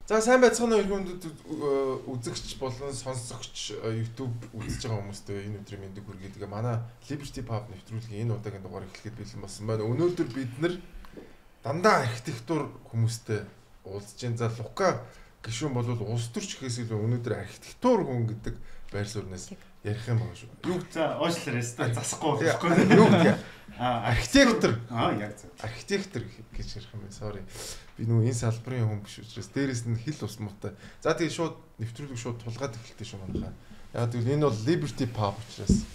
За сайн байцгаана уу хүндэт үзэгч болон сонсогч YouTube үзэж байгаа хүмүүстээ энэ өдрийн мэндийг хүргэе. Тэгээ манай Liberty Pub нэвтрүүлгийн энэ удаагийн дугаар эхлэхэд бэлэн болсон байна. Өнөөдөр бид нэр дандаа архитектур хүмүүстэй уулзж байна. За Лука гишүүн бол улс төрч гэхээс илүү өнөөдөр архитектур хүн гэдэг байр сууриас ярих юм байна шүү. Юу за уушлаарай та засахгүй болохгүй. Юу гэдэг архитектор. Яг зөв. Архитектор гэж ярих юм байна. Sorry. Би нөгөө энэ салбарын хүн биш учраас дээрэс нь хэл ус муутай. За тэгээ шууд нэвтрүүлэг шууд тулгаад эхэлтэй шүү манайхаа. Яг тэгвэл энэ бол Liberty Pub учраас.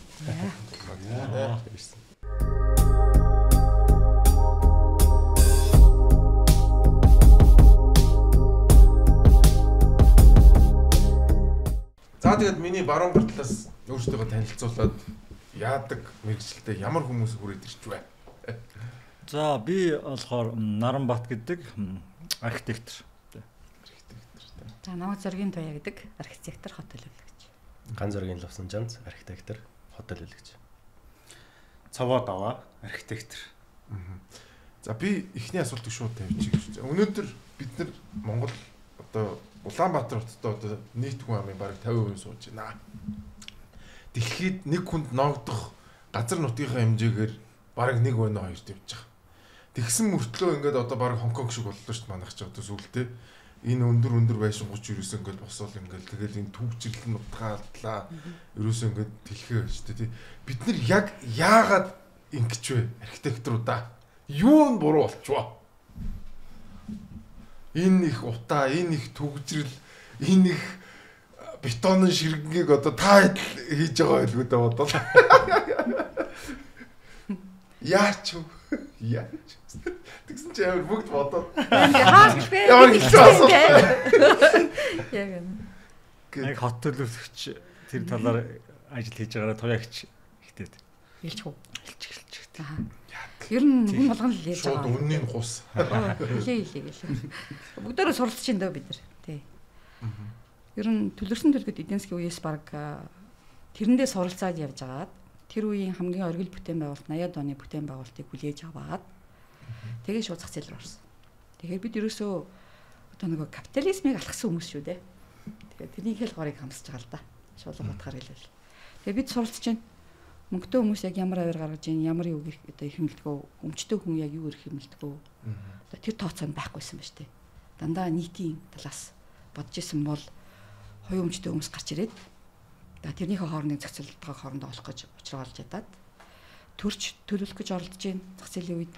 За тэгээд миний баруун гартлаас өөртөө танилцуулаад яадаг мэргэжилтэд ямар хүмүүс хүрээд ирж вэ? За би болохоор Наранбат гэдэг архитектор. За намайг Зоргийн Туяа гэдэг архитектор хот төлөвлөгч. Ган Зоргийн Лувсанжанц архитектор хот төлөвлөгч. Цаваа даваа архитектор. За би эхний асуултыг шууд тавьчих гэж. Өнөөдөр бид нар Монгол одоо Улаанбаатар хотод одоо нийт хүн амын бараг 50% сууж байна. Дэлхийд нэг хүнд ногдох газар нутгийнхаа хэмжээгээр бараг 1 өнөө 2 тавьж байгаа. Тэгсэн мөртлөө ингээд одоо баг Хонконг шиг боллоо шүү дээ манайх ч одоо сүултээ. Энэ өндөр байшин 30 ерөөсөө ингээд босоол ингээд тэгэл энэ төвчрэл нь утгаалтлаа. Ерөөсөө ингээд тэлхээ байж тээ. Бид нар яг яагаад ингэж вэ архитекторудаа? Юу нь буруу болчихвоо? Энэ их утаа, энэ их төвчрэл, энэ их бетонын ширхгийг одоо та хийж байгаа байлгүй дээ бодоо. Яач вэ? Яач. Тэгсэн чи амар бүгд бодоод. Яах вэ? Ямар их асуулт. Яг юм. Яг хот төлөвлөгч тэр талаар ажил хийж байгаараа туяагч ихтэй. Хэлчих үү? Хэлчих. Ер нь хүн болгон л ярьж байгаа. Шууд үнний хус. Хэлээ. Бүгдээрээ суралцж ин дөө бид нар. Тий. Ер нь төлөрсөн төлгөд эдийн засгийн үеэс баг тэрэндээ суралцаад явж агаад тэр үеийн хамгийн оргил бүтээн байгуулалт 80-аад оны бүтээн байгуулалтыг хүлээж аваад тэгээд шууд зах зээл рүү орсон. Тэгэхээр бид ерөөсөө одоо нөгөө капитализмыг алхсан хүмүүс шүү дээ. Тэгээд тэрний хэл горыг хамсаж байгаа л да. Шуулган утгаар хэлвэл. Тэгээд бид суралцж байна. Мөнгөтэй хүмүүс яг ямар аваар гаргаж ийн, ямар юу одоо их хэмэлдэгөө, өмчтэй хүн яг юу их хэмэлдэгөө. Одоо тэр тооцоо байхгүйсэн ба штэ. Дандаа нийтийн талаас бодож исэн бол хоёрын өмчтэй хүмүүс гарч ирээд тэрнийхээ хоорондын зохицуулалтыг хоорондоо олох гэж учруулж ядаад төрч төлөвлөх гэж оролдож байна. Зах зээлийн үед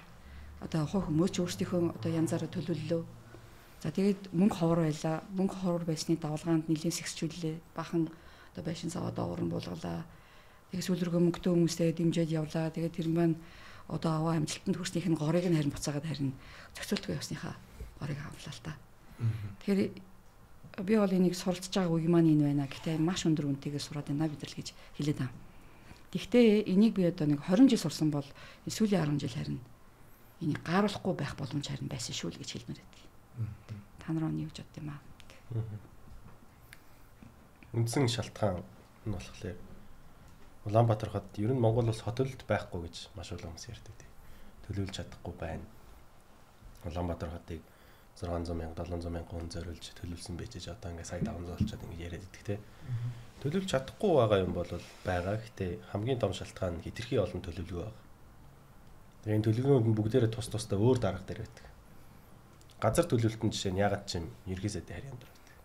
одоо хувь хүмүүс ч өөрсдийнхөө одоо янзаараа төлөвлөлөө. За тэгээд мөнгө ховор байлаа. Мөнгө ховор байсны давалгаанд нэлээд сэгсчүүллээ. Бахан одоо байшин саваа доогор нь буулгалаа. Тэгээд сүүлргөө мөнгөтэй хүмүүстэй дэмжиж явлаа. Тэгээд тэр маань одоо аваа амжилтанд хүрснийх нь горыг нь харин буцаагаад харин зохицуултгүй явсныхаа горыг авлаа л та. Тэгэхээр би бол энийг суралцж байгаа үе маань энэ байна. Гэхдээ маш өндөр үнэтэйгээр сураад байна бид нар л гэж хэлээд байна. Гэхдээ энийг би одоо нэг 20 жил сурсан бол сүүлийн 10 жил харин энийг гааруулахгүй байх боломж харин байсан шүү л гэж хэлмээр байдаг. Та нар юу гэж бодд юм аа? Үндсэн шалтгаан нь болохоор Улаанбаатар хот ер нь Монгол улс хотод байхгүй гэж маш олон хүмүүс ярьдаг. Төлөвлөж чадахгүй байна. Улаанбаатар хотыг 600,000 700,000 хүн зориулж төлөвлөсөн байж одоо ингээ сая 500 болчиход ингээ яриад идэх те. Төлөвлөж чадахгүй байгаа юм бол байгаа. Гэтэ хамгийн том шалтгаан нь хэтэрхий олон төлөвлөгөө байгаа. Тэгээ энэ төлөвлөгөөнд нь бүгдээрээ тус тустай өөр дарга дээр байдаг. Газар төлөвлөлтөнд жишээ нь ягаад ч юм ерхий сайдын харьяан дээр байдаг.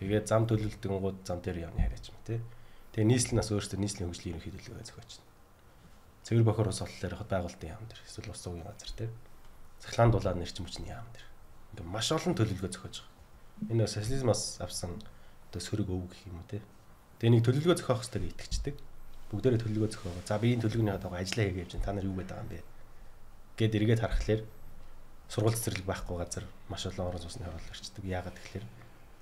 Тэгээ зам төлөвлөлтөнгууд зам дээр явна харьяач юм те. Тэгээ нийслэл нас өөрсдөө нийслэлийн хөгжлийн ерөнхий төлөвлөгөө зохиочно. Цэвэр бохор ус ололтоор хот байгуулалтын яам дээр эсвэл ус сувгийн газар те. Цахилгаан дулаад нэрчим хүчний яам дээр. Ингээ маш олон төлөвлөгөө зохиож байгаа. Энэ социализмаас авсан одоо сөрөг өв гэх юм уу те. Тэгээ нэг төлөвлөгөө зохиох хэрэгтэй гэж итгэждэг. Бүгдээрээ төлөвлөгөө зохиогоо. За би энэ төлөвлөгөөний хадаа ажиллаа хийгээ явж та нар юу гэдэг юм бэ? Гэт эргээд харахаар сургууль цэцэрлэг байхгүй газар маш олон орон сууцны хаврал орчдөг. Яагаад тэгэхээр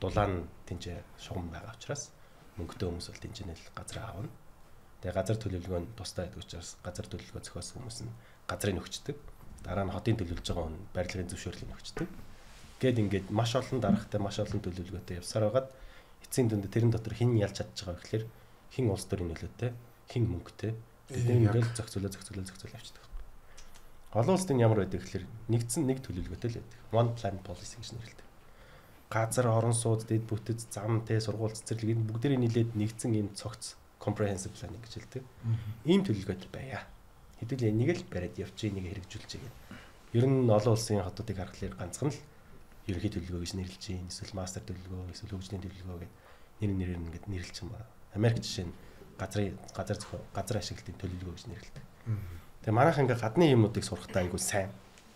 дулаан тэнцээ шугам байгаа учраас мөнгөтэй хүмүүс бол тэнцэнэл газар аавна. Тэгээ газар төлөвлөгөө нь тустай байдаг учраас газар төлөвлөгөө зохиосон хүмүүс нь газрыг өгчдөг. Дараа нь хотын төлөвлөж байгаа хүн барилгын зөвшөөрлийг өгчдөг. Гэт ингээд маш олон даргатай маш олон төлөвлөгөөтэй явсаар байгаад эцсийн дүнд тэрэн дотор хэн ялж чадж байгаа гэхээр хэн улс төрийн нөлөөтэй, хэн мөнгөтэй. Тэгээд ингээд зохицуулаад явчихдаг. Олон улсад ямар байдаг гэхээр нэгдсэн нэг төлөвлөгөөтэй л байдаг. One plan policy гэж нэрлэдэг. газар, орон сууц, дэд бүтэц, зам, сургууль цэцэрлэг энэ бүгдээрээ нийлээд нэгдсэн ийм цогц comprehensive planning гэж хэлдэг. Ийм төлөвлөгөөд байя. Хэдүүл энийг л бариад явчих, энийг хэрэгжүүлж байгаа. Ер нь олон улсын хотуудыг харахад ганцхан л ерөнхий төлөвлөгөө гэж нэрлэж байна. Эсвэл мастер төлөвлөгөө, эсвэл хөгжлийн төлөвлөгөө гэдэг нэрээр ингээд нэрлэж байна. Америк жишээ нь газар ашиглалтын төлөвлөгөө гэж нэрлэдэг. Тэгээ манайх ингээд гадны юмнуудыг сурахтаа айгүй сайн.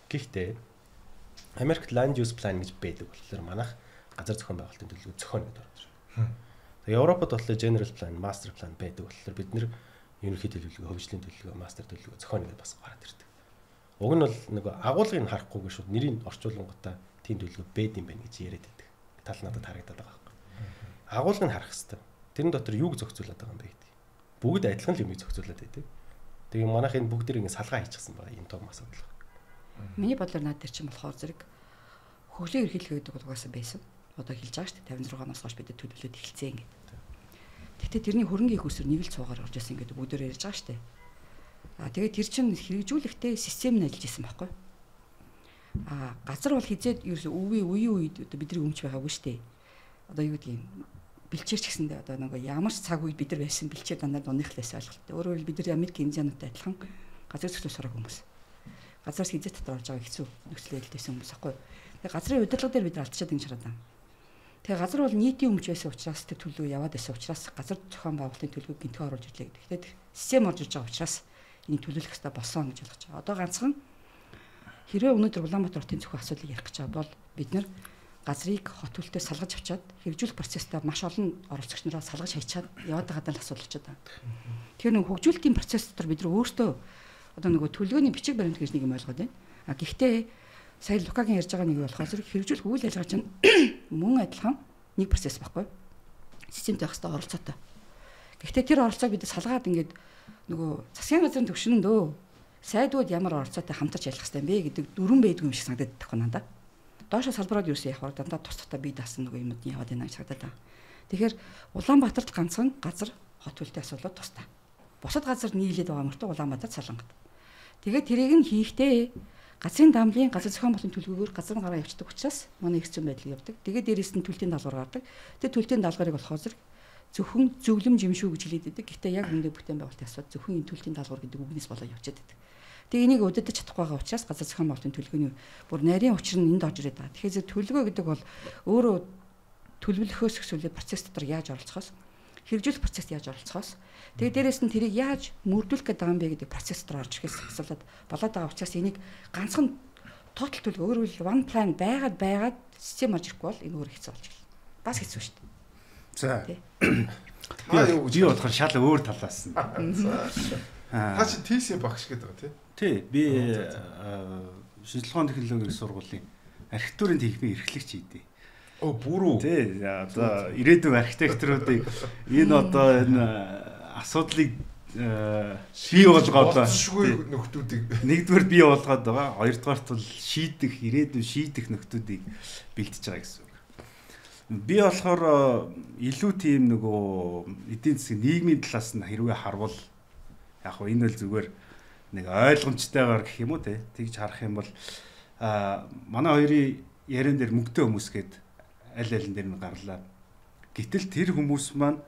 Гэхдээ Америкт land use plan гэж байдаг болохоор манайх газар зохион байгуулалтын төлөвлөгөө зохионо гэдэг байна. Тэгээ Европод болохоор general plan, master plan байдаг болохоор бид нэр ерөнхий төлөвлөгөө, хөгжлийн төлөвлөгөө, мастер төлөвлөгөө зохионо гэдээ бас гараад ирдэг. Уг нь бол нэг агуулгыг харахгүйгээр шууд нэрийг орчуулгангуудаа тийм төлөвлөгөө бэд юм байна гэж яриад байдаг. Тал надад харагдаад байгаа байхгүй. Агуулгыг харах хэрэгтэй. Тэрэн дотор юуг зохицуулаад байгаа юм бэ гэдэг. Бүгд адилхан л юмыг зохицуулаад байдаг. Тэгээ манайх энэ бүгд ингэ салгаа хийчихсэн байгаа юм том асуудал. Миний бодлоор наад дээр чинь болохоор зэрэг хөгжлийн ерхийлэл гэдэг угаасаа байсан. Одоо хэлж байгаа шүү дээ 56 оноос хойш бид төлөвлөлөд эхэлсэн ингэ. Гэхдээ тэрний хөрөнгөний их усүр нэг л цуугаар орж ирсэн гэдэг бүгдээр ярьж байгаа шүү дээ. Тэгээд тэр чинь хэрэгжүүлэхдээ систем нь ажиллаж исэн байхгүй. Газар бол хизээд ерөөсөө үеийн үед одоо бидний өмч байгаагүй шүү дээ. Одоо юу гэдгийг бэлчээрч гэсэндээ одоо нэг ямар ч цаг үед бид нар байсан бэлчээр дандаа дуныхлээс ойлголттой. Өөрөөр хэлбэл бид нар Америк инженертэй адилхан газар зохицуулах сурах хүмүүс. Газраас хизээд дотор орж байгаа хэцүү нөхцөл байдалтай хүмүүс байхгүй. Тэгээд газрын удирдлага дээр бид нар алдчихад ингэ шараад байна. Тэгээ газар бол нийтийн өмч байсан учраас тэр төлөв яваад байсан учраас газар зохион байгуулалтын төлөвийг гинтгэн оруулж ирлээ гэдэг. Тэгэхээр систем орж иж байгаа учраас энийг төлөвлөх хэрэгтэй болсон гэж ойлгож байгаа. Одоо ганцхан хэрвээ өнөөдөр Улаанбаатар хотын зөвхөн асуудлыг ярих гэж байгаа бол бид нар газрыг хот төлөлтөөр салгаж авчаад хэрэгжүүлэх процесстаа маш олон оролцогч нараа салгаж хайчаад яваад байгаа асуудал болчиход байна. Тэгэхээр нэг хөгжүүлэлтийн процесс дотор бид нар өөрсдөө одоо нөгөө төлөвлөгөөний бичиг баримт гэж нэг юм ойлгоод байна. Гэхдээ сая Лукагийн ярьж байгаа нэг болохоор зэрэг хэрэгжүүлэх үйл ажиллагаа чинь мөн адилхан нэг процесс байхгүй. Системтэй байх хэрэгтэй оролцоотой. Гэхдээ тэр оролцоог бид салгаад ингээд нөгөө засгийн газрын төвшөндөө сайдууд ямар оролцоотой хамтарч ялах хэрэгтэй юм бэ гэдэг дөрвөн байдгүй юм шиг санагдаад байна надад. Доошо салбараад юусэн явах дандаа тус тутаа бие даасан нөгөө юмуд яваад байна гэж санагдаад байна. Тэгэхээр Улаанбаатарт ганцхан газар хот төлөлтийн асуудлууд тустай. Бусад газар нийлээд байгаа мөртөө Улаанбаатар салангад. Тэгээд тэрийг нь хийхдээ газрын даамлын газар зохион байгуулалтын төлөвлөгөөр газар гараа явуулдаг учраас манай их зүйн байдал явдаг. Тэгээд дээрээс нь төлтийн даалгавар гардаг. Тэгээд төлтийн даалгаврыг болохоор зэрэг зөвхөн зөвлөм жимшүү гэж хэлээд байдаг. Гэхдээ яг үүндээ бүтээн байгуулалтын асуудал зөвхөн энэ төлтийн даалгавар гэдэг үгнээс болоо явчихад байдаг. Тэгээ энийг удирдах чадахгүй байгаа учраас газар зохион байгуулалтын төлөвлөгөөний бүр нарийн учир нь энд орж ирээд байгаа. Тэгэхээр төлөвлөгөө гэдэг бол өөрөө төлөвлөхөөс эхлүүлээ процесс дотор яаж оролцохоос, хэрэгжүүлэх процесс яаж оролцохоос, тэгээ дээрэс нь тэрийг яаж мөрдүүлэх гэдэг юм бэ гэдэг процесс дотор орж ирэхээс асуулаад болоод байгаа учраас энийг ганцхан total төлөвлөгөө өөрөөр one plan байгаад систем орж ирэхгүй бол энэ өөр хэцүү болж байна. Бас хэцүү шүү дээ. За. Би бодоход шал өөр талаас нь. Та чи TC багш гэдэг байгаа тий. Би шинжилгээ технологийн сургуулийн архитектурын техникийн эрхлэгч хийдээ. Бүрүү. Тий. Одоо ирээдүйн архитекторуудыг энэ асуудлыг бий болгоод нөхдүүдийг нэгдүгээр бий болгоод байгаа. Хоёрдугаарт бол ирээдүйн шийдэх нөхдүүдийг бэлтэж байгаа гэсэн үг. Би болохоор илүү тийм нөгөө эдийн засгийн нийгмийн талаас нь хэрвээ харвал яг хөө энэ бол зүгээр нэг ойлгомжтойгоор гэх юм уу те тэгж харах юм бол манай хоёрын ярен дээр мөнгөтэй хүмүүс гээд аль дээр нь гарлаа. Гэтэл тэр хүмүүс маань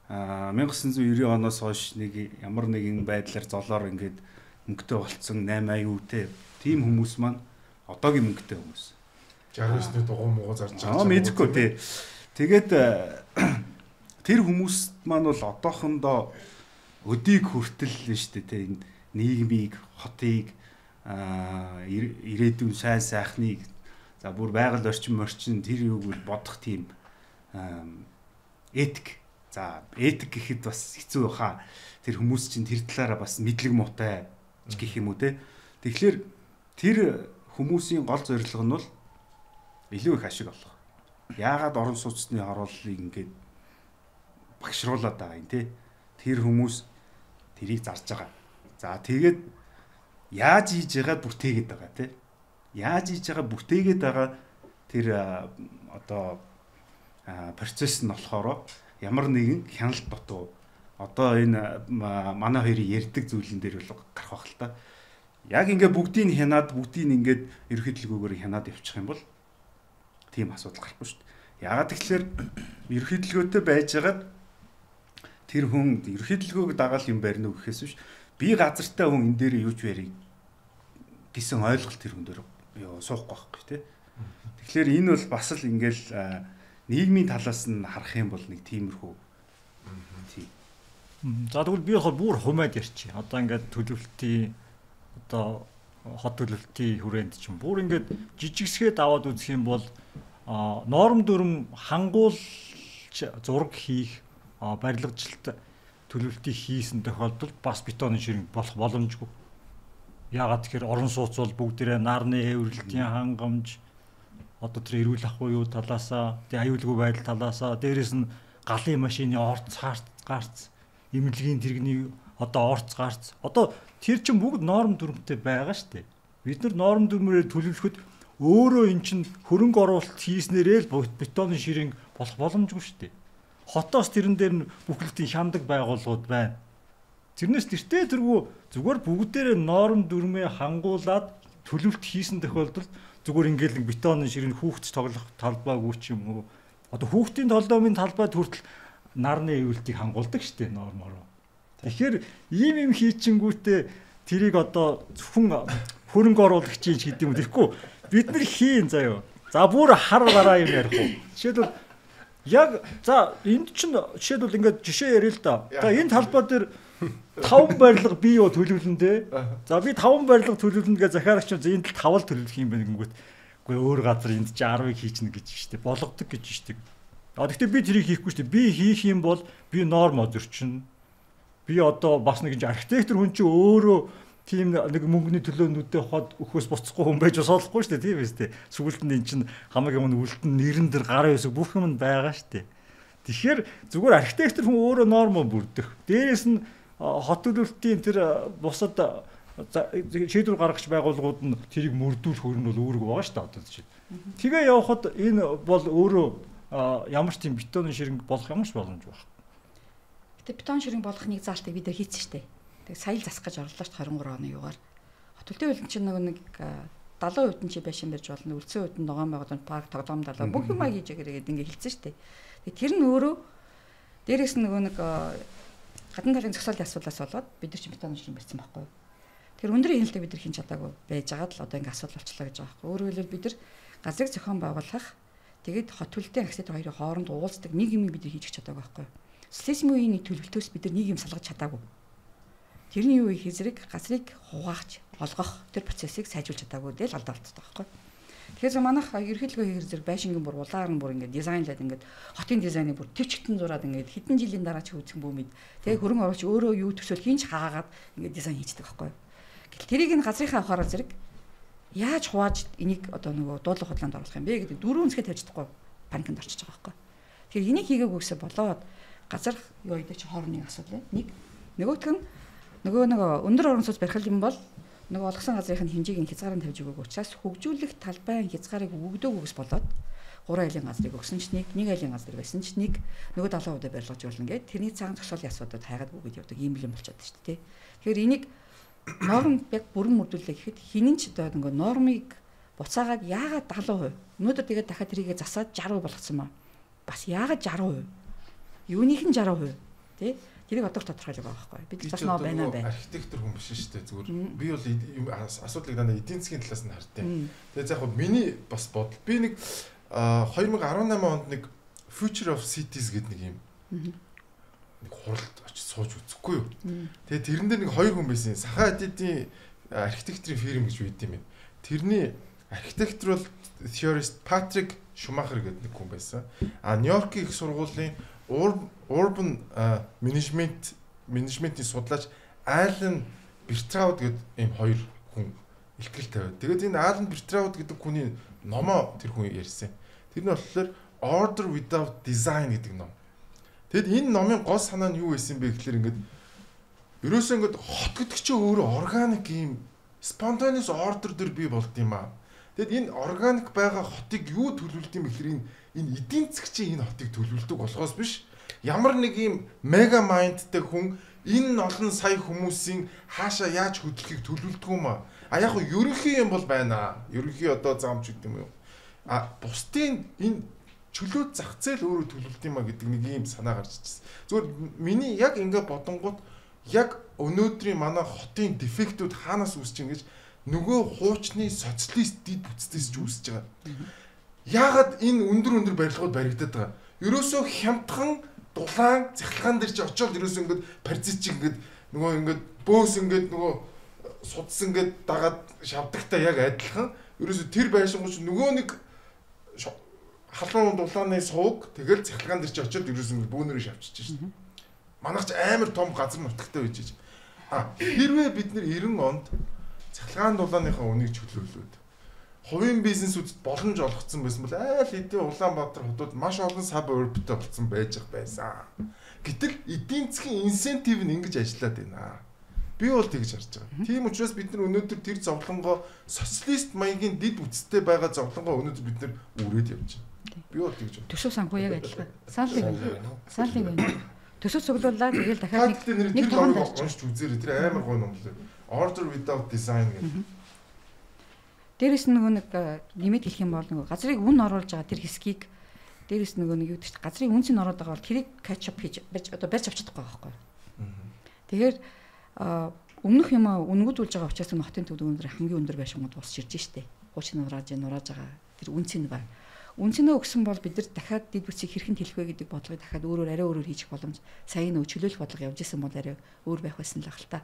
1990 оноос хойш нэг ямар нэгэн байдлаар золоор ингээд мөнгөтэй болцсон 880 те тийм хүмүүс маань одоогийн мөнгөтэй хүмүүс 69-ний дугуй муугаа зарж байгаа. Мэдхгүй тий. Тэгээд тэр хүмүүс маань бол одоохондоо өдийг хүртэл нь шүү дээ тий энэ нийгмийг, хотыг ирээдүйн сайн сайхныг за бүр байгаль орчин тэр юуг бодох тийм этик. За этик гэхэд бас хэцүү баха. Тэр хүмүүс чинь тэр талаараа бас мэдлэг муутай гэх юм уу те. Тэгэхээр тэр хүмүүсийн гол зорилго нь бол илүү их ашиг олох. Яагаад орон сууцны хорооллыг ингээд багшруулад байгаа юм те. Тэр хүмүүс тэрийг зарж байгаа. За тэгээд яаж хийж байгаа бүтээгээд байгаа те. Яаж хийж байгаа бүтээгээд байгаа тэр одоо процесс нь болохоор ямар нэгэн хяналт дутуу одоо энэ манай хоёрын ярьдаг зүйлэн дээр бол гарах бах л та. Яг ингээд бүгдийг хянаад бүгдийг ингээд ерөөхдөлгөөгөөр хянаад явчих юм бол тийм асуудал гарахгүй шүү дээ. Яагаад тэгэхээр ерөнхийлөгөөтэй байжгаад тэр хүн ерөнхийлөгөөг дагаал юм барина уу гэхээс биш би газартай хүн энэ дээр юу ч барих гэсэн ойлголт тэр хүн дээр суухгүй байхгүй тий. Тэгэхээр энэ бол бас л ингээл нийгмийн талаас нь харах юм бол нэг тиймэрхүү. За тэгвэл би болохоор бүр хумаад ярьчих. Одоо ингээд төлөвлөлтийн одоо хот төлөвлөлтийн хүрээнд чинь бүр ингээд жижигсгээд аваад үзэх юм бол норм дүрм хангуулж зураг хийх барилгажилт төлөвлөлтийг хийсэн тохиолдолд бас бетонын ширэнг болох боломжгүй. Яагаад тэгэхээр орон сууц бол бүгдээрээ нарны эврэлтийн хангамж одоо тэр эрүүл ах буюу талаасаа тэгээ аюулгүй байдал талаасаа дээрэс нь галын машины орц гарц эмнэлгийн тэрэгний одоо орц гарц одоо тэр чинь бүгд норм дүрмтэй байгаа шүү дээ. Бид нар норм дүрмээр төлөвлөхөд өөрөө эн чинь хөрөнгө оруулалт хийснээрээ л бетонын ширэнг болох боломжгүй шүү дээ. Хотоос тэрэн дээр нь бүхэлдийн хямдаг байгууллагууд байна. Тэрнээс тэртээ тэргүй зүгээр бүгдээрээ норм дүрмээ хангуулад төлөвлөлт хийсэн тохиолдолд зүгээр ингээл нэг бетонын ширэнг хүүхдэд тоглох талбайгүй ч юм уу. Одоо хүүхдийн толдоомын талбайд хүртэл нарны эврэлтийг хангуулдаг шүү дээ нормоор. Тэгэхээр ийм хийчингүүтээ тэрийг одоо зөвхөн хөрөнгө оруулагчийн ч гэдэг юм тэгэхгүй бид нар хийн заяа. За бүр хар гараа юм ярих уу. Жишээлбэл яг за энд чинь жишээлбэл ингээд жишээ ярил л да. За энэ талбай дээр 5 барилга бий юу төлөвлөн дээ. За би 5 барилга төлөвлөнө гэж захиарагч энэ тал 5 л төлөвлөх юм байна гингүүт. Үгүй өөр газар энд чи 10-ыг хийчихнэ гэж штеп. Болгодог гэж штеп. Гэхдээ би тэрийг хийхгүй штеп. Би хийх юм бол би норм зөрчин. Би одоо бас нэг архитектор хүн чи өөрөө тийм нэг мөнгөний төлөөнүүдтэй хоод өхөөс буцахгүй хүн байж болохгүй шүү дээ тийм биз дээ. Сүгэлт нь эн чинь хамгийн өмнө үлдэн нэрэн дээр гарын өсөг бүх юм байгаа шүү дээ. Тэгэхээр зүгээр архитектор хүн өөрөө нормо бүрдэх. Дээрээс нь хот төлөвлөлтийн тэр бусад шийдвэр гаргагч байгууллагууд нь тэрийг мөрдүүлэх хөрн бол үүрэг байгаа шүү дээ одоо чинь. Тэгээ явхад энэ бол өөрөө ямар ч тийм бетонын ширэнг болох ямар ч боломж байна. Гэтэ бетон ширэнг болгохныг заалтыг бид нар хийсэн шүү дээ. Тэг сая л засах гэж орлоо ш 23 оны югаар. Хот төлөвлөлт чинь нэг 70% нь чи байшин барьж болно. Үлдсэн үед нь ногоон байгуулалт парк тоглоом далаа бүх юмаа хийж өгөөгээд ингээ хэлсэн шүү дээ. Тэг тэр нь өөрөө дээрээс нэг гадна талын зогсоолын асуудлаас болоод бид нар чи бетон ширэнг барьсан байхгүй юу. Тэр өндөр хяналтыг бид нар хийн чадаагүй байж байгаа л одоо ингээ асуудал болчлаа гэж байгаа байхгүй. Өөрөөр хэлбэл бид нар газрыг зохион байгуулах тэгээд хот төлөлтийн архитектор хоёрын хооронд уулздаг нэг юм бид нар хийж чадаагүй байхгүй юу. Социализмын үеийн төлөвлөлтөөс бид нар нэг юм салгаж чадаагүй. Тэрний юу их эзрэг газрыг хугаахч олгох тэр процессыг сайжруулж чадаагүй дээ л алдаа болчихдог байхгүй. Тэгэхээр манайх ерөнхийлөгөө хийх зэрэг байшингийн бүр улаар нь бүр ингээд дизайнлаад ингээд хотын дизайныг бүр төвчгтэн зураад ингээд хэдэн жилийн дараа ч үүсгэн бүүмэд тэгээ хөрөнгө оруулагч өөрөө юу төсөөл хийнч хаагаад ингээд дизайн хийдэг байхгүй. Гэтэл тэрийг нь газрынхаа авахаараа зэрэг яаж хувааж энийг одоо нөгөө дуудлага худлаанд оруулах юм бэ гэдэг дөрөв үнсгээ тавьж чадахгүй паникнд орчиж байгаа байхгүй. Тэгэхээр энийг хийгээгүйсээ болоод газар юу гэдэг чи хоорондын асуудал нэг нөгөөх нь нөгөө өндөр орон сууц барих юм бол нөгөө олгосон газрын хэмжээг нь хязгаараар тавьж өгөөг учраас хөгжүүлэх талбайн хязгаарыг өгдөгөөс болоод 3 айлын газрыг өгсөн ч нэг айлын газар байсан ч нэг нөгөө 70% барилгаж болно гэдэг тэрний цагаан зогсоолын асуудууд хайгаад бүгд явдаг ийм л юм болчиход байна шүү дээ. Тэгэхээр энийг норм яг бүрэн мөрдүүлээ гэхэд хинэн ч одоо нөгөө нормыг буцаагаад яагаад 70%? Өнөөдөр тэгээд дахиад тэрийгэ засаад 60% болгосон маа. Бас яагаад 60%? Юуных нь 60%? Тэ? Тэрийг одоо тодорхойлох байгаа байхгүй. Бид бас нөө байна бай. Архитектор хүн биш шүү дээ. Зүгээр би бол асуудлыг дандаа эдийн засгийн талаас нь хардтыг. Тэгээд яг хөө миний бас бодол. Би нэг 2018 онд нэг Future of Cities гэдэг нэг юм нэг хуралд очиж сууж үзэхгүй юу. Тэгээд тэрэн дээр нэг хоёр хүн байсан. Сахаа эдийн архитектурын фирм гэж үйд юм. Тэрний architectural theorist Patrick Schumacher гэдэг нэг хүн байсан. Нью-Йоркийн их сургуулийн urban менежментийн судлаач Ален Бертрауд гэдэг ийм хоёр хүн илтгэл тавиад. Тэгээд энэ Ален Бертрауд гэдэг хүний номоо тэр хүн ярьсан. Тэр нь болохоор Order Without Design гэдэг ном. Тэгэд энэ номын гол санаа нь юу байсан бэ гэхээр ингээд ерөөсөө ингээд хот гэдэг чинь өөрөө органик ийм spontaneous order дээр бий болд юм аа. Тэгэд энэ органик байгаа хотыг юу төлөвлөлт юм гэхээр энэ эдийн засгийн энэ хотыг төлөвлөдөг болохоос биш. Ямар нэг ийм мега майндтай хүн энэ олон сая хүмүүсийн хаашаа яаж хөдлөхийг төлөвлөдөг юм аа. Яг хөө ерөнхий юм бол байна. Ерөнхий одоо замч гэдэг юм юу. Бусдын энэ чөлөөт зах зээл өөрөө төлөвлөлт юм а гэдэг нэг ийм санаа гарч ирсэн. Зүгээр миний яг ингээ бодонгууд яг өнөөдрийн манай хотын дефектүүд хаанаас үүсэж ингэж нөгөө хуучны социалист дид бүтцээс ч үүсэж байгаа. Яагаад энэ өндөр барилгууд баригдаад байгаа? Ерөөсөө хямдхан дулаан цахилгаан дээр чи очоод ерөөсөө ингээд паразит чи ингээд нөгөө ингээд бөөс ингээд нөгөө судас ингээд дагаад шавдагтай яг адилхан ерөөсөө тэр байшингууч нөгөө нэг халуун дулааны сууг тэгэл цахилгаан дээр чи очоод ерөөсөө бөөнөрөө шавчиж шин. Манайх ч амар том газар нутагтай байж. Хэрвээ бид нэр 90 онд цахилгаан дулааныхаа үнийг чөлөөлөөд хувийн бизнесүүдэд боломж олгоцсон байсан бол айл хэдийн Улаанбаатар хотод маш олон саб урбитай болсон байж байсан. Гэтэл эдийн засгийн инсентив нь ингэж ажиллаад байна. Би бол тэгж харж байгаа. Тийм учраас бид нар өнөөдөр тэр зовлонгоо социалист маягийн дид үсттэй байгаа зовлонгоо өнөөдөр бид нар үрээд явж байна. Би бол тэгж байна. Төсөв санхүү яг адилхан. Саалыг байна. Төсөв цуглууллаа тэгэл дахиад нэг том уншиж үзээрэй. Тэр амар гоо номлоо. Order without design гэдэг. Дээрээс нөгөө нэг нэмэт хэлэх юм бол нөгөө газрыг үн оруулж байгаа тэр хэсгийг дээрээс нөгөө нэг юу гэдэг чинь газрын үнцийг ороод байгаа бол тэрийг catch up хийж барьж авч чадахгүй байгаа байхгүй. Тэгэхээр өмнөх юм үнгүүдүүлж байгаа учраас энэ хотын төвд өндөр хамгийн өндөр байшингууд босч ирж штэ. Хуучин нурааж байгаа тэр үнцийг баг. Үнцнээ өгсөн бол бид нар дахиад дид бүтцийг хэрхэн хэлэх вэ гэдэг бодлогыг дахиад арай өөрөөр хийчих боломж сая нөө чөлөөлөх бодлого явж исэн бол арай өөр байх байсан л ахalta.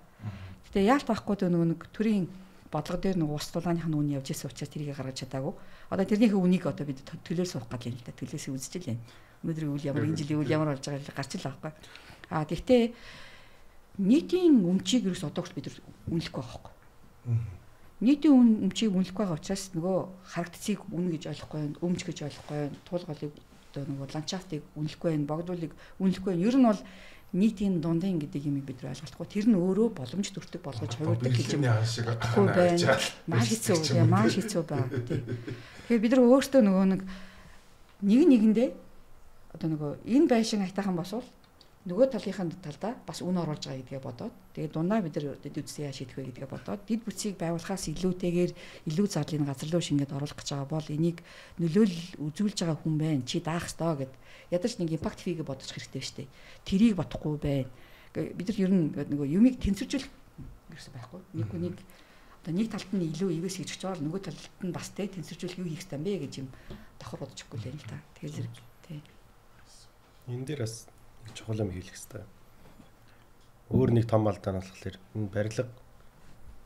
Гэтэ яалт байхгүй нөгөө нэг төрийн бодлого дээр нэг ус дулааных нь үн явж исэн учраас тэрийг гаргаж чадаагүй. Одоо тэрнийхээ үнийг одоо бид төлөөл суух гэдэг юм л да. Төлөөсөө үзэж л байна. Өнөөдрийн үйл ямар энэ жилийн үйл ямар болж байгааг гарч ил байгаа байхгүй. Тэгтээ нийтийн өмчийг ерөөс одоо хүртэл бид үнэлэхгүй байгаа байхгүй. Нийтийн өмчийг үнэлэхгүй байгаа учраас нөгөө харагдцыг үн гэж ойлгохгүй, өмч гэж ойлгохгүй, туулгалыг одоо нөгөө ландшафтыг үнэлэхгүй, богдуулыг үнэлэхгүй. Ер нь бол нийтийн дундын гэдэг юмыг бид нар ойлголтгүй. Тэр нь өөрөө боломж төртөг болгож хувирдаг гэж юм байна. Маш хэцүү байна. Тэгэхээр бид нар өөрсдөө нөгөө нэгэндээ одоо нөгөө энэ байшин айтайхан босвол нөгөө талынхаа талдаа бас үн оруулж байгаа гэдгээ бодоод тэгээд дундаа бид нар үдсээ яа шийдэх вэ гэдгээ бодоод дид бүтцийг байгуулахаас илүүтэйгээр илүү зарлын газар руу шингээд оруулах гэж байгаа бол энийг нөлөөлөл үзүүлж байгаа хүн байна. Чи даах ёстой гэд ядаж нэг импакт фигээ бодож хэрэгтэй шүү дээ. Тэрийг бодохгүй байна. Бид нар ер нь нөгөө юмыг тэнцвэржүүлэх гэсэн байхгүй. Нэг одоо нэг талд нь илүү ивэс хийж чаавал нөгөө талд нь бас тэ тэнцвэржүүлэх юу хийх ёстой юм бэ гэж юм давхар бодчихгүй л юм л та. Тэгэхээр зэрэг тий. Энэ дээр бас чухал юм хэлэх хэрэгтэй. Өөр нэг том алдаа нь болохоор энэ барилга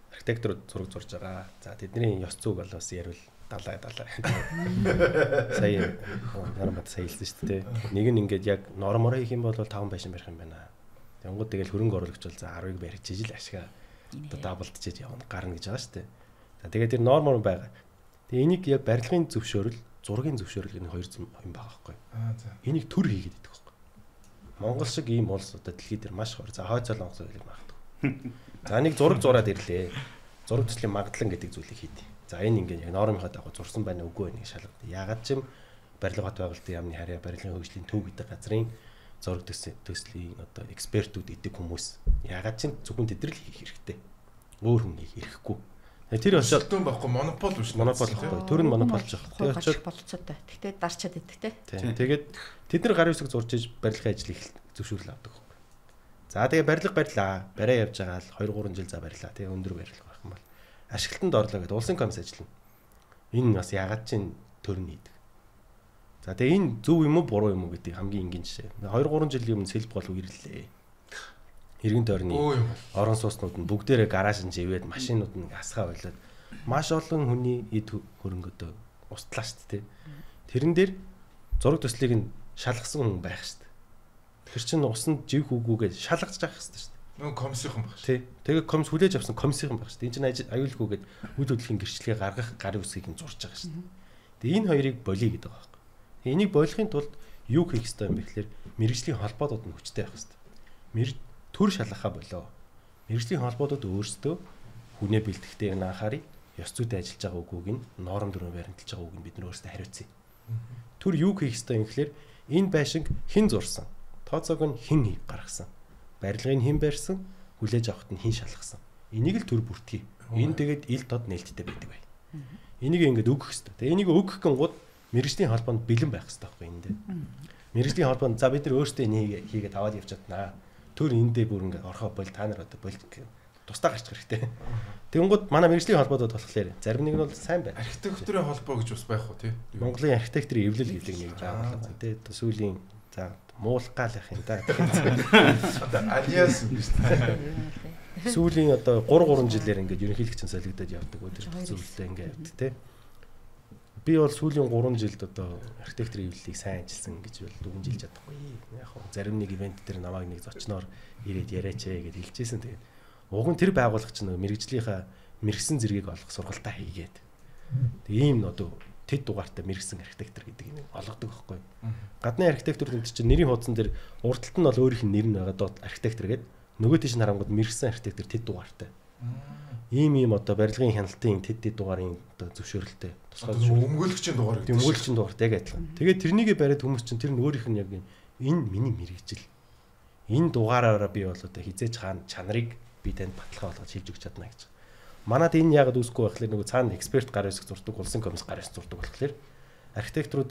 архитектор зураг зурж байгаа. За тэдний ёс зүйг бол бас ярил далаа. Сая нормат сая хэлсэн шүү дээ. Нэг нь ингээд яг нормороо хийх юм бол 5 байшин барих юм байна. Тэнгууд тэгэл хөрөнгө оруулагч бол за 10-ыг барьж ижил ашгаа одоо даблдчиж явна гарна гэж байгаа шүү дээ. За тэгээд тэр нормор байгаа. Тэгээ энийг яг барилгын зөвшөөрөл, зургийн зөвшөөрөл энэ хоёр юм байгаа байхгүй. За. Энийг төр хийгээд идэх байхгүй. Монгол шиг ийм улс одоо дэлхийд дээр маш хор. За хойцол онгоц хэлэх магадгүй. За нэг зураг зураад ирлээ. Зураг төслийн магадлан гэдэг зүйлийг хийдий. За энэ ингээд яг нормынхаа дагуу зурсан байна үгүй нэг шалгав. Ягаад ч юм барилга хот байгуулалтын яамны харьяа барилгын хөгжлийн төв гэдэг газрын зураг төслийн одоо экспертүүд идэг хүмүүс. Ягаад ч зөвхөн тэд нар л хийх хэрэгтэй. Өөр хүн хийх хэрэггүй. Тэр очоод төв байхгүй монопол биш. Монопол байхгүй. Төр нь монополж байгаа. Тэр очоод болцоотой. Тэгтээ дарчаад идэх те. Тэгээд тэд нар гарын үсэг зурж иж барилгын ажлыг зөвшөөрөл авдаг. За тэгээ барилга барьлаа. Бариа явж байгаа л 2-3 жил за барьлаа. Тэгээ өндөр барилга байх юм бол ашиглалтанд орлоо гэдэг улсын комисс ажиллана. Энэ бас ягаад ч төр нь хийдэг. За тэгээ энэ зөв юм уу буруу юм уу гэдэг хамгийн энгийн жишээ. 2-3 жилийн өмнө сэлб болов ирлээ. Иргэн тойрны орон сууцнууд нь бүгдээрээ гараж нь живээд машинууд нь асгаа болоод маш олон хүний эд хөрөнгөдөө устлаа шүү дээ. Тэрэн дээр зураг төслийг нь шалгасан хүн байх шүү дээ. Тэр чинь усанд жив хүүгүүгээ шалгаж байгаа хэрэгтэй шүү дээ. Нөө комиссийнхан байх шүү. Тий. Тэгээ комисс хүлээж авсан комиссийнхан байх шүү дээ. Энэ чинь аюулгүйгээд үйл хөдлөлийн гэрчлэгээ гаргах гарын үсгийг нь зурж байгаа шүү дээ. Тэгээ энэ хоёрыг болиё гэдэг байгаа байхгүй. Энийг болохын тулд юу хийх ёстой юм бэ гэхээр мэргэжлийн холбоодууд нь хүчтэй байх ёстой. Төр шалгахаа болоо. Мэргэжлийн холбоодууд өөрсдөө хүнээ бэлтгэхдээ анхаарыг ёс зүйтэй ажиллаж байгаа үгүйг нь норм дүрмээр баримталж байгаа үгийг бид нар өөрсдөө хариуцъя. Төр юу хийх ёстой юм гэхээр энэ байшинг хэн зурсан? Тооцоог нь хэн гаргасан? Барилгыг хэн барьсан? Хүлээж авахт нь хэн шалгасан? Энийг л төр бүртгэе. Энэ тэгээд ил тод нээлттэй байдаг бай. Энийг ингээд өгөх хэрэгтэй. Тэгээ энийг өгөх гингууд мэрэгжлийн холбоонд бэлэн байх хэрэгтэй байхгүй энэ дээ. Мэргэжлийн холбоонд за бид нар өөрсдөө энийг хийгээд аваад явж чаднаа. Төр эндээ бүр ингээд орхоо бол та нар одоо бол тусдаа гарчих хэрэгтэй. Тэгэнгүүт манай мэргэжлийн холбоодод болохоор зарим нэг нь бол сайн байна. Архитектурын холбоо гэж бас байх уу тий? Монголын архитектурын эвлэл гэдэг нэг байгууллага. Тэгээ сүүлийн за муулгаал ах юм да. Алиас гэж тий. Сүүлийн одоо 3 жилээр ингээд ерөнхийлөгчөнд солигдоод явдаг өдөр зүйлээ ингээд тий. Би бол сүүлийн 3 жилд одоо архитектурын эвлэлийг сайн ажилласан гэж бол дүгнжилж чадахгүй. Яг хөө зарим нэг ивент дээр намайг нэг зочноор ирээд яриач гэж хэлжсэн. Тэгээд уг нь тэр байгууллага чинь мэрэгжлийнхаа мэрэгсэн зэргийг олох сургалтаа хийгээд. Тэг ийм одоо тэд дугаартай мэрэгсэн архитектор гэдэг юм олгодог байхгүй. Гадны архитектур гэдэг чинь нэрийн хуудсан дээр урдталт нь бол өөрийнх нь нэр нь байгаа архитектор гэдэг. Нөгөө тийш харангууд мэрэгсэн архитектор тэд дугаартай. Ийм одоо барилгын хяналтын тэд дугаарын одоо зөвшөөрөлтэй тусгай өмгөөлөгчийн дугаар гэдэг. Өмгөөлөгчийн дугаартай яг адилхан. Тэгээд тэрнийгээ бариад хүмүүс чинь тэр нь өөрийнх нь яг энэ миний мэрэгжил. Энэ дугаараараа би бол одоо хизээж хаана чанарыг би танд баталгаа болгож хэлж өгч чадна гэж. Манад энэ яагаад үүсэхгүй байхлээр нөгөө цаана эксперт гар хэсэг зурдаг, улсын комисс гар хэсэг зурдаг болохоор архитекторууд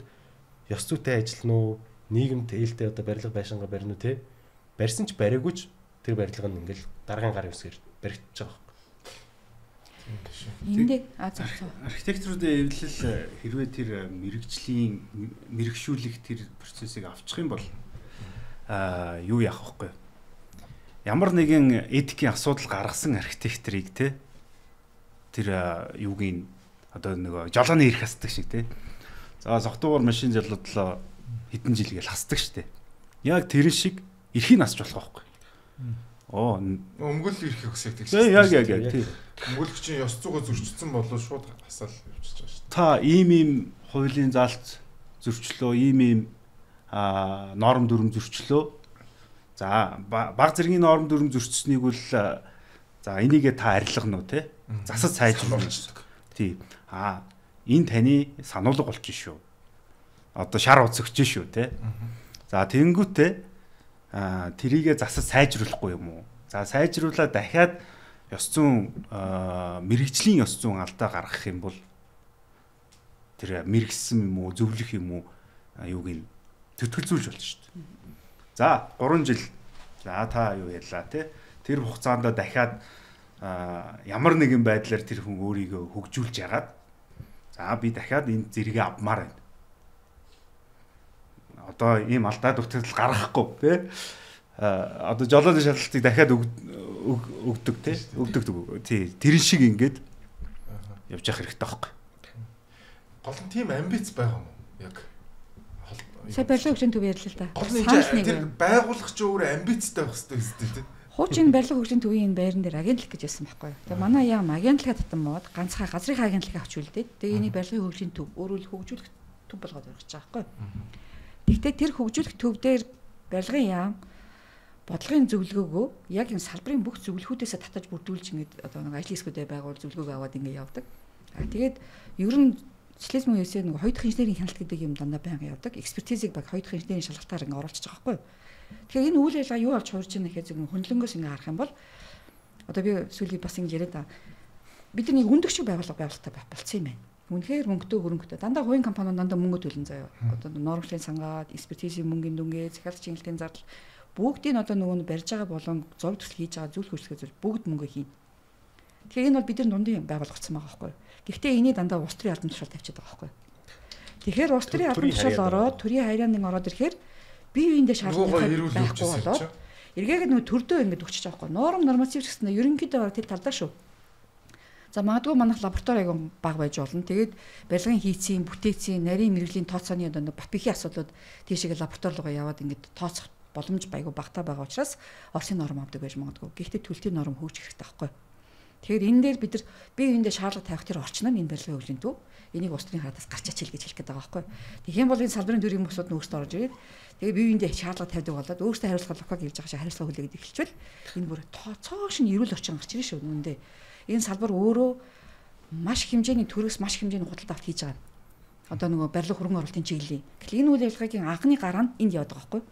ёс зүйтэй ажиллана уу, нийгэмд ээлтэй одоо барилга байшингаа барина уу те. Барьсан ч бариагүйч тэр барилга нь ингээл дараагийн гар хэсгээр баригдчих байгаа. Эндээ архитектурын эвлэл хэрвээ тэр мэрэгшүүлэх тэр процессыг авчих юм бол юу яах вэ? Ямар нэгэн этикийн асуудал гаргасан архитекторыг те тэр юугийн одоо нэг жолооны ирэх хасдаг шиг те. За согтуугаар машин жолоодлоо хэдэн жил гээл хасдаг штэ. Яг тэр шиг эрхийг насч болох байхгүй. Өмгөөл ирэх хэсэг гэж. Яг тийм. Өмгөөлөгчийн ёс зүйгөө зөрчилсөн болоо шууд хасаал явчихж байгаа шүү дээ. Та ийм хуулийн заалт зөрчлөө, ийм норм дүрм зөрчлөө. За баг зэргийн норм дүрм зөрчсөнийг бол за энийгээ та арилгана уу те? Засаж сайжруулна. Тийм. Энэ таны сануулга болж шүү. Одоо шар уцагч шүү те. За тэнгүүтээ тэрийгэ засаж сайжруулахгүй юм уу? За сайжруулаад дахиад ёс зүйн мэрэгжлийн ёс зүйн алдаа гаргах юм бол тэр мэрэгсэн юм уу, зөвлөх юм уу юуг нь төтгөлзүүлж болно шүү дээ. За 3 жил. За та юу ярьлаа те? Тэр хугацаанд дахиад ямар нэгэн байдлаар тэр хүн өөрийгөө хөгжүүлж ягаад за би дахиад энэ зэрэгээ авмаар байна. Одоо ийм алдаа дүгтэл гаргахгүй тий. Одоо жолооны шалгалтыг дахиад өгдөг тий. Өгдөг тий. Тэр шиг ингээд явж явах хэрэгтэй байхгүй. Гол нь тийм амбиц байгаа юм уу? Яг сая барилгын хөгжлийн төв ярьлаа л да. Гол нь тэр байгуулах ч өөр амбицтай байх хэрэгтэй тий. Хуучин барилгын хөгжлийн төвийн энэ байран дээр агентлаг гэж байсан байхгүй юу. Тэгээ манай яам агентлагаа татаммууд ганцхан газрын агентлагаа авч үлдээд тэгээ энийг барилгын хөгжлийн төв өөрөөр хөгжүүлэх төв болгоод өргөж байгаа байхгүй юу. Гэхдээ тэр хөгжүүлэх төв дээр барилгын яам бодлогын зөвлөгөөгөө яг энэ салбарын бүх зөвлөхүүдээсээ татаж бүрдүүлж ингээд одоо нэг ажлын хэсгүүдэд байгуул зөвлөгөөг аваад ингээд явдаг. Тэгээд ер нь социализм үеэсээ нэг хоёр дахь инженерийн хяналт гэдэг юм дандаа байнга явдаг. Экспертизийг баг хоёр дахь инженерийн шалгалтаар ингээд оруулчихж байгаа байхгүй юу. Тэгэхээр энэ үйл ажиллагаа юу болж хуурж байна гэхээр зөвхөн хөндлөнгөөс ингээд харах юм бол одоо би сүүлийн бас ингэ яриад байгаа. Бид нэг үндэгчиг байгууллагатай байх болцсон юм байна. Үнэхээр мөнгөтэй дандаа хувийн компаниуд дандаа мөнгө төлөн заяа. Одоо нормчлын сангаад, экспертизийн мөнгөний дүнгээ, захиалгын хяналтын зардал бүгдийг одоо нөгөө барьж байгаа болон зов төсөл хийж байгаа зүйл хөрсгөө бүгд мөнгө хийн. Тэгэхээр энэ бол бидний дундын байгууллагацсан байгаа байхгүй юу. Гэхдээ энийг дандаа улс төрийн албан тушаал тавьчихад байгаа байхгүй юу. Тэгэхээр улс төрийн албан тушаал ороод төрийн хайрааны ороод ирэхээр бие биендээ шаардлагатай байхгүй болоод эргээгээд нөгөө төрдөө ингэж өгчөж байгаа байхгүй. Норм норматив гэсэн нь ерөнхийдөө тэр талдаа шүү. За магадгүй манайх лаборатори агай баг байж болно. Тэгээд барилгын хийцийн, бүтээцийн, нарийн мэрэгжлийн тооцооны одоо бат бихийн асуудлууд тийшээ лаборатори руугаа яваад ингэж тооцох боломж байгуу багтаа байгаа учраас Оросын норм авдаг байж магадгүй. Гэхдээ төлтийн норм хөгжих хэрэгтэй байхгүй. Тэгэхээр энэ дээр бид нар бие биендээ шаардлага тавих тэр орчин нь энэ барилгын хөгжлийн төв. Энийг улс төрийн хараас гарч ачил гэж хэлэх гээд байгаа байхгүй. Тэгэх юм бол энэ салбарын төрийн босууд нь өөрсдөө орж ирээд тэгээ бие биендээ шаардлага тавьдаг болоод өөрсдөө хариуцлага локаг хийж байгаа шиг хариуцлага хүлээгээд эхэлчихвэл энэ бүр цоогш нь эрүүл орчин гарч ирнэ шүү нүндээ. Энэ салбар өөрөө маш хэмжээний төрөөс маш хэмжээний худалдаа авт хийж байгаа. Одоо нөгөө барилга хөрөнгө оруулалтын чиглэлийн. Тэгэхээр энэ үйл ажиллагаагийн анхны гараа нь энд яваад байгаа байхгүй.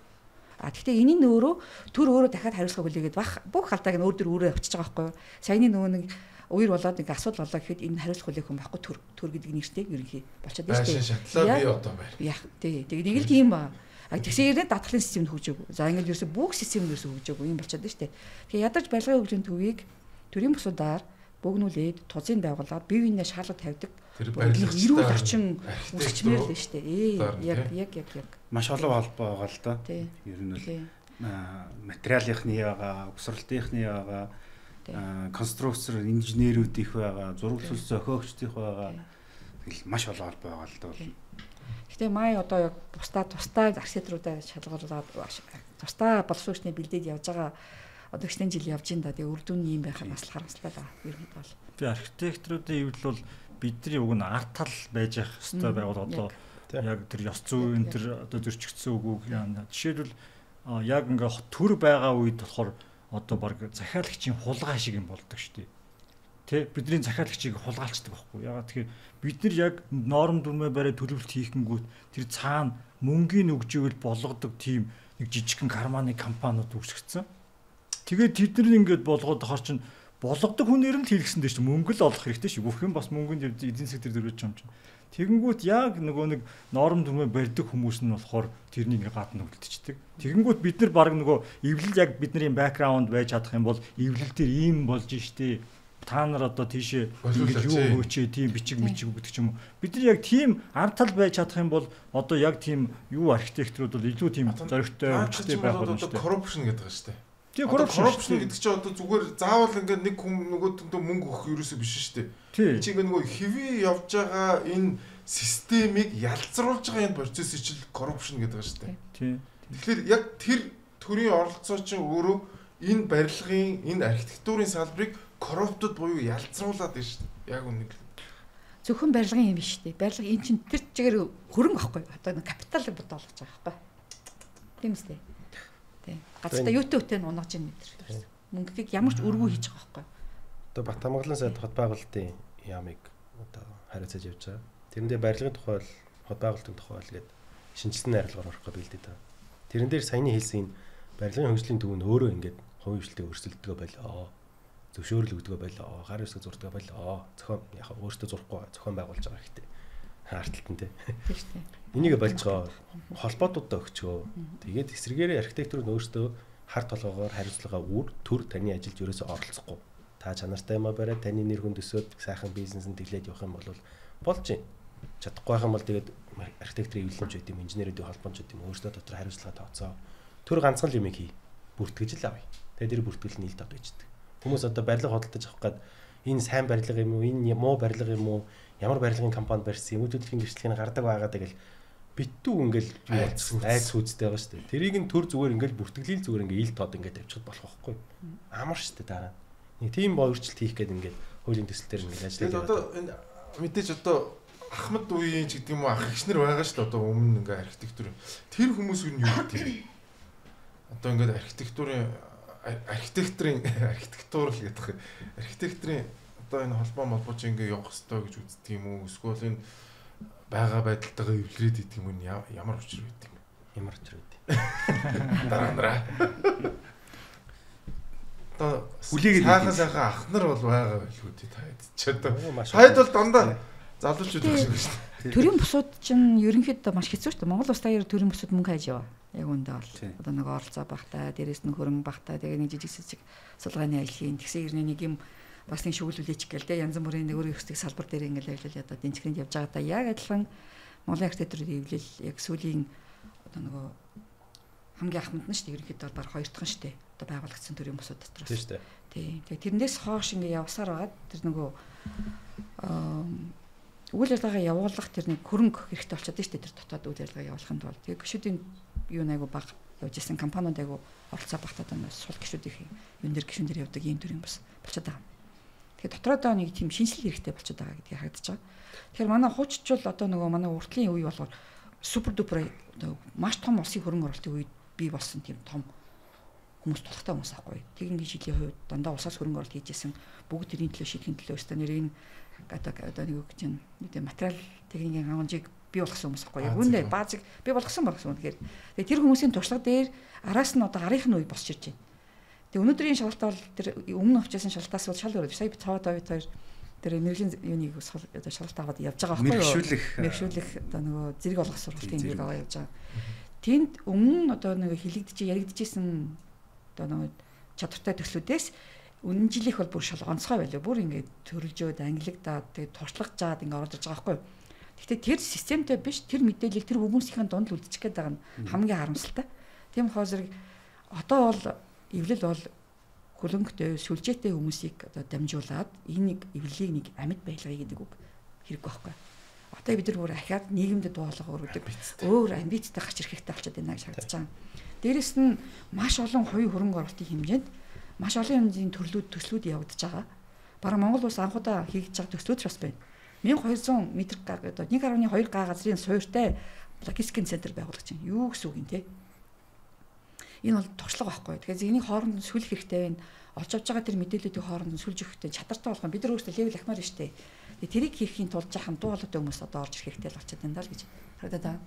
Гэхдээ энэний өөрөө төр өөрөө дахиад хариуцлага хүлээгээд бүх алдааг нь өөр дөр өөрөө авчиж байгаа байхгүй. Саяны нөгөө нэг Үер болоод ингээ асуудал болоо гэхэд энэ хариуцлах хүлээх хүн байхгүй төр гэдэг нэртэй ерөнхий болчиход байна шүү дээ. Шатлаа би одоо байна. Яах тий. Тэгээ нэг л тийм ба. Тэгсээрээ даатгалын систем хөгжөөг. За ингээд ерөөсө бүх систем ерөөсө хөгжөөг юм болчиход байна шүү дээ. Тэгээ ядарч барилгын хөгжлийн төвийг төрийн бусуудаар бөөгнүүлээд тузын байгууллагад бие биенээ шаалга тавьдаг. Тэр барилгын эрүүл орчин үүсгчмээр л шүү дээ. Яг. Маш олон холбоо байгаа л да. Ер нь бол материалынхны байгаа, угсралтынхны байгаа, конструктор инженерүүд их байгаа, зураглалт зохиогчдын байгаа. Тэгэл маш олон холбоо байгаа л да бол. Гэтэ май одоо яг тусдаа архитекторуудаа шалгаруулаад тусдаа боловсруучны бэлдээд явж байгаа одоо хэдэн жил явж ин да. Тэгээ үр дүн юм байхад бас харамсалтай байна. Ер нь бол. Тэгээ архитекторуудын хэвлэл бол бидний уг нь арт тал байж явах хэрэгтэй байгуул одоо яг тэр ёс зүйн тэр одоо зөрчигдсөн үгүйг яана. Жишээлбэл яг ингээ төр байгаа үед болохоор одоо баг захиалагчийн хулгай шиг юм болдог шүү дээ. Тэ бидний захиалагчийг хулгайлцдаг байхгүй. Ягаад тэгэхээр бид нар яг норм дүрмээ барай төлөвлөлт хийхэнгүүт тэр цаана мөнгөний өгжөөл болгодог тийм нэг жижигхэн карманы компаниуд үүсгэсэн. Тэгээд тэд нар ингээд болгоод хор чин болгодог хүнээр нь л хийлгсэн дээ чинь мөнгө л олох хэрэгтэй шүү. Бүх юм бас мөнгөнд эдийн засаг төр дөрвөж юм чинь. Тэгэнгүүт яг нөгөө нэг норм дүрмээ барьдаг хүмүүс нь болохоор тэрнийг гадна үлдчихдэг. Тэгэнгүүт бид нар баг нөгөө эвлэл яг бидний бэкграунд байж чадах юм бол эвлэл дээр ийм болж штэ. Та нар одоо тийшээ ингэж юу өгөөч тийм бичиг гэдэг ч юм уу. Бид нар яг тийм арт тал байж чадах юм бол одоо яг тийм юу архитекторууд бол илүү тийм зоригтой өвчтэй байх болно шүү дээ. Коррупшн гэдэг байгаа шүү дээ. Тийм коррупшн гэдэг чинь одоо зүгээр заавал ингээд нэг хүн нөгөөдөндөө мөнгө өгөх ерөөсөө биш шүү дээ. Чи ингээд нөгөө хэвээ явж байгаа энэ системийг ялцруулж байгаа энэ процессыг чинь коррупшн гэдэг байгаа шүү дээ. Тийм. Тэгэхээр яг тэр төрийн оролцоо чинь өөрөө энэ барилгын энэ архитектурын салбарыг корруптд буюу ялцруулад байна шүү дээ. Яг үнэ. Зөвхөн барилгын юм биш дээ. Барилга эн чинь тэр чигээр хөрөнгө авахгүй. Одоо капитал бодол болгож байгаа байхгүй. Тийм үстэй. Тийм. Гацтай юутэй нь унгаж ийн мэдэр. Мөнгөийг ямар ч өргөө хийж байгаа байхгүй. Одоо Батамгалан сайд хот байгуулалтын ямыг одоо хариуцаж явж байгаа. Тэрэндээ барилгын тухай бол хот байгуулалтын тухай л гээд шинжилсэн найрлагаар орох гэж бэлдээд байгаа. Тэрэн дээр саяны хэлсэн барилгын хөгжлийн төв нь өөрөө ингээд хувийн хвшилтэд өрсөлдөгөө болоо. Зөвшөөрөл өгдөг байлаа. Гар үсэг зурдаг байлаа. Зохион яг өөртөө зурхгүй зохион байгуулж байгаа хэрэгтэй. Хаарталтан тий. Тийм шүү дээ. Энийг болж байгаа холбоотуудаа өгчөө. Тэгээд эсрэгээрээ архитектурын өөртөө хар толгоогоор хариуцлагаа үүр төр таны ажилд ерөөсөө оролцохгүй. Та чанартай юм бариад таны нэр хүнд өсөөд сайхан бизнесэнд тэглээд явах юм бол болж юм. Чадахгүй байх юм бол тэгээд архитекторын эвлэлч байт юм, инженерийн холбоонч байт юм өөртөө дотор хариуцлага тооцоо. Төр ганцхан юм хий. Бүртгэж л авъя. Тэгээд тэр бүртгэл нийлд одоо ичдэг. Хүмүүс одоо барилга хөдөлж авах гээд энэ сайн барилга юм уу, энэ муу барилга юм уу, ямар барилгын компанид барьсан, үүдүүдийн гэрчлэгийг гардаг байгаа тэгэл битүү ингээл айц сүйцтэй байгаа шүү дээ. Тэрийг нь төр зүгээр ингээл бүртгэлийн зүгээр ингээ ил тод ингээ тавьчихад болох байхгүй. Амар шүү дээ дараа. Нэг тийм өөрчлөлт хийх гээд ингээ хуулийн төсөл дээр ингээ ажиллаад. Тэгээд одоо энэ мэдээж одоо Ахмад үеийн ч гэдэг юм уу ах гişнэр байгаа шүү дээ. Одоо өмнө ингээ архитектурын тэр хүмүүс юу гэдэг юм. Одоо ингээ архитектур л гэдэг. Архитекторын одоо энэ холбоо молбооч ингээ явах хэрэгтэй гэж үздэг юм уу? Эсвэл энэ байгаа байдалтайгаа эвлэрээд идэг юм уу? Ямар учир байдаг юм? Ямар учир байдаг? Дараа. Одоо хүлээгээд сайхан ах нар бол байгаа байлгүй тий таад. Чи одоо таад бол дандаа залуучууд гэж шүү дээ. Төрийн бусууд чинь ерөнхийдөө маш хэцүү шүү дээ. Монгол улс даяар төрийн бусууд мөнгө хайж яваа. Яг үндэ бол одоо нэг оролцоо багтаа, дээрээс нь хөрөнгө багтаа, тэгээ нэг жижиг судалгааны аяллаа тэгсэн ирнэ нэг юм бас нэг шүглүүлээч гээл те янз бүрийн нэг өөрийн хөстөг салбар дээр ингээл ажиллаад одоо дэнчгэнд явж байгаа та яг адилхан Монголын архитектурын эвлэл яг сүүлийн одоо нөгөө хамгийн ахмад нь шүү дээ ерөнхийдөө бол баг хоёр дахь нь шүү дээ одоо байгуулагдсан төрийн бусууд дотроос тийм шүү дээ. Тийм. Тэгээ тэрнээс хоош ингээ явсаар байгаад тэр нөгөө үйл ажиллагаа явуулах тэр нэг хөрөнгө хэрэгтэй болчиход шүү дээ тэр дотоод үйл ажиллагаа явуулахын тулд тэгээ гişүүдийн юу найгу баг явж исэн компаниуд айгу оролцоо багтаад байна сул гişүүдийн юун дээр гişүүн дээр явдаг ийм төрийн бас болчиход байгаа. Тэгэхээр дотоодоо нэг тийм шинжилэл хэрэгтэй болчиход байгаа гэдгийг харагдаж байгаа. Тэгэхээр манай хууччул одоо нөгөө манай уртлын үе болохоор супер дупер одоо маш том улсын хөрөнгө оруулалтын үед бий болсон тийм том хүмүүс тулахтай хүмүүс аахгүй. Техникийн шийдлийн хувьд дандаа улсаас хөрөнгө оруулалт хийжсэн бүгд тэрийн төлөө шийдэхин төлөө өстө нэрийн одоо нэг үг чинь нэг материал техникийн хангамжийг бий болгосон хүмүүс аахгүй. Яг үүндээ баазыг бий болгосон байна. Тэгэхээр тэр хүмүүсийн туршлага дээр араас нь одоо гарынх нь үе босч ирж байна. Тэгээ өнөөдрийн шалгалт бол тэр өмнө авчихсан шалгалтаас бол шал өөр. Сая цаваад хоёр тэр мэрэгжлийн юуныг шалгалт аваад явж байгаа байхгүй юу? Мэрэгшүүлэх одоо нөгөө зэрэг олгох сургалтын зэрэг аваад явж байгаа. Тэнд өмнө одоо нөгөө яригдчихсэн одоо нөгөө чадвартай төслүүдээс үнэн жилийнх бол бүр шал онцгой байлаа. Бүр ингээд төрөлжөөд англигдаад тэгээд туршлагаж жаад ингээд ороод ирж байгаа байхгүй юу? Гэхдээ тэр системтэй биш, тэр мэдээлэл тэр хүмүүсийн дунд л үлдчих гээд байгаа нь хамгийн харамсалтай. Тийм болохоор зэрэг одоо бол эвлэл бол хөлөнгөтэй сүлжээтэй хүмүүсийг одоо дамжуулаад энэ нэг эвлэлийг нэг амьд байлгая гэдэг үг хэрэг байхгүй. Одоо бид нар бүр ахаад нийгэмд дуулга өргөдөг өөр амбицтай гарч ирэх хэрэгтэй болчиход байна гэж харагдаж байгаа. Дээрэс нь маш олон хувийн хөрөнгө оруулалтын хэмжээнд маш олон хэмжээний төслүүд явагдаж байгаа. Бараг Монгол улс анхудаа хийж байгаа төслүүд ч бас байна. 1200 м одоо 1.2 га газрын суурьтай логистикийн центр байгуулах чинь юу гэсэн үг юм те? Энэ бол туршлага байхгүй. Тэгэхээр энийг хооронд нь сүлэх хэрэгтэй байна. Олж авч байгаа тэр мэдээллүүдийг хооронд нь сүлж өгөх хэрэгтэй. Чадвартай болох нь бид нар өөрсдөө левел ахмаар штэ. Тэгээ тэрийг хийхийн тулд жахан дуу хоолойтой хүмүүс одоо орж ирэх хэрэгтэй л болчиход байна даа л гэж харагдаад байна.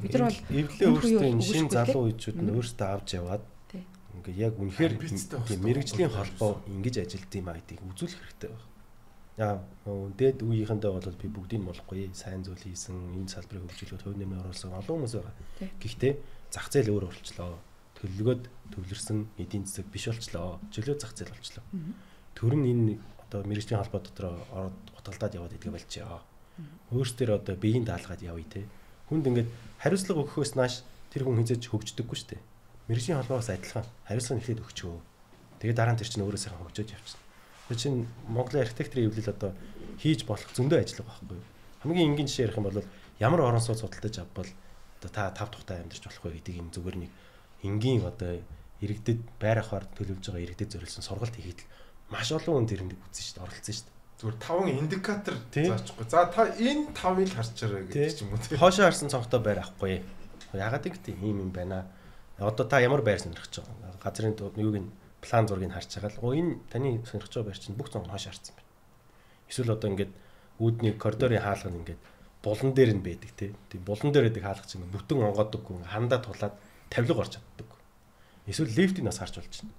Бид нар бол эвлээ өөрсдөө шинэ залуу үеүүд нь өөрсдөө авч яваад ингээ яг үнэхээр тийм мэрэгжлийн холбоо ингэж ажилт юм аа гэдгийг үзүүлэх хэрэгтэй байна. Яа, дээд үеийнхэндээ бол би бүгдийг болохгүй сайн зүйл хийсэн, энэ салбарыг хөгжүүлээд хувь нэмрээ оруулсан олон хүмүүс байгаа. Гэхдээ зах зээл өөр болчлоо. Төлөвлөгөөд төвлөрсөн эдийн засаг биш болчлоо. Чөлөө зах зээл болчлоо. Төр нь энэ одоо мэрэгжлийн холбоо дотор ороод утгалдаад яваад идэх болчихё. Өөрсдөр одоо биеийн даалгаад явъя те. Хүнд ингээд хариуцлага өгөхөөс нааш тэр хүн хизээж хөгждөггүй шүү дээ. Мэрэгжлийн холбоос адилхан хариуцлага нэхлээд өгчөө. Тэгээ дараа нь тэр чинь өөрөө сайхан хөгжөөж явчихна. Тэр чинь Монголын архитектурын эвлэл одоо хийж болох зөндөө ажил байгаа байхгүй юу? Хамгийн энгийн жишээ ярих юм бол ямар орон сууц судалдаж авбал одоо та тав тухтай амьдарч болох вэ гэдэг юм зүгээр нэг энгийн одоо иргэдэд байр авахар төлөвлөж байгаа иргэдэд зориулсан сургалт хийхэд маш олон хүн тэрэнд үзсэн шүү дээ, оролцсон шүү дээ. Зүгээр 5 индикатор заахгүй. За та энэ 5-ыг харчаарай гэдэг ч юм уу. Хоошоо харсан цонхтой байр авахгүй. Ягаад гэдэг юм байна. Одоо та ямар байр сонирхож байгаа? Газрын юуг нь план зургийг харж байгаа л энэ таны сонирхож байгаа байр чинь бүх цонх хоошоо харсан байна. Эсвэл одоо ингээд үүдний коридорын хаалга нь ингээд булан дээр нь байдаг тийм булан дээр байдаг хаалга чинь бүтэн онгоодөггүй хандаа тулаад тавилга орж чаддаг. Эсвэл лифтийг нас харж болж байна.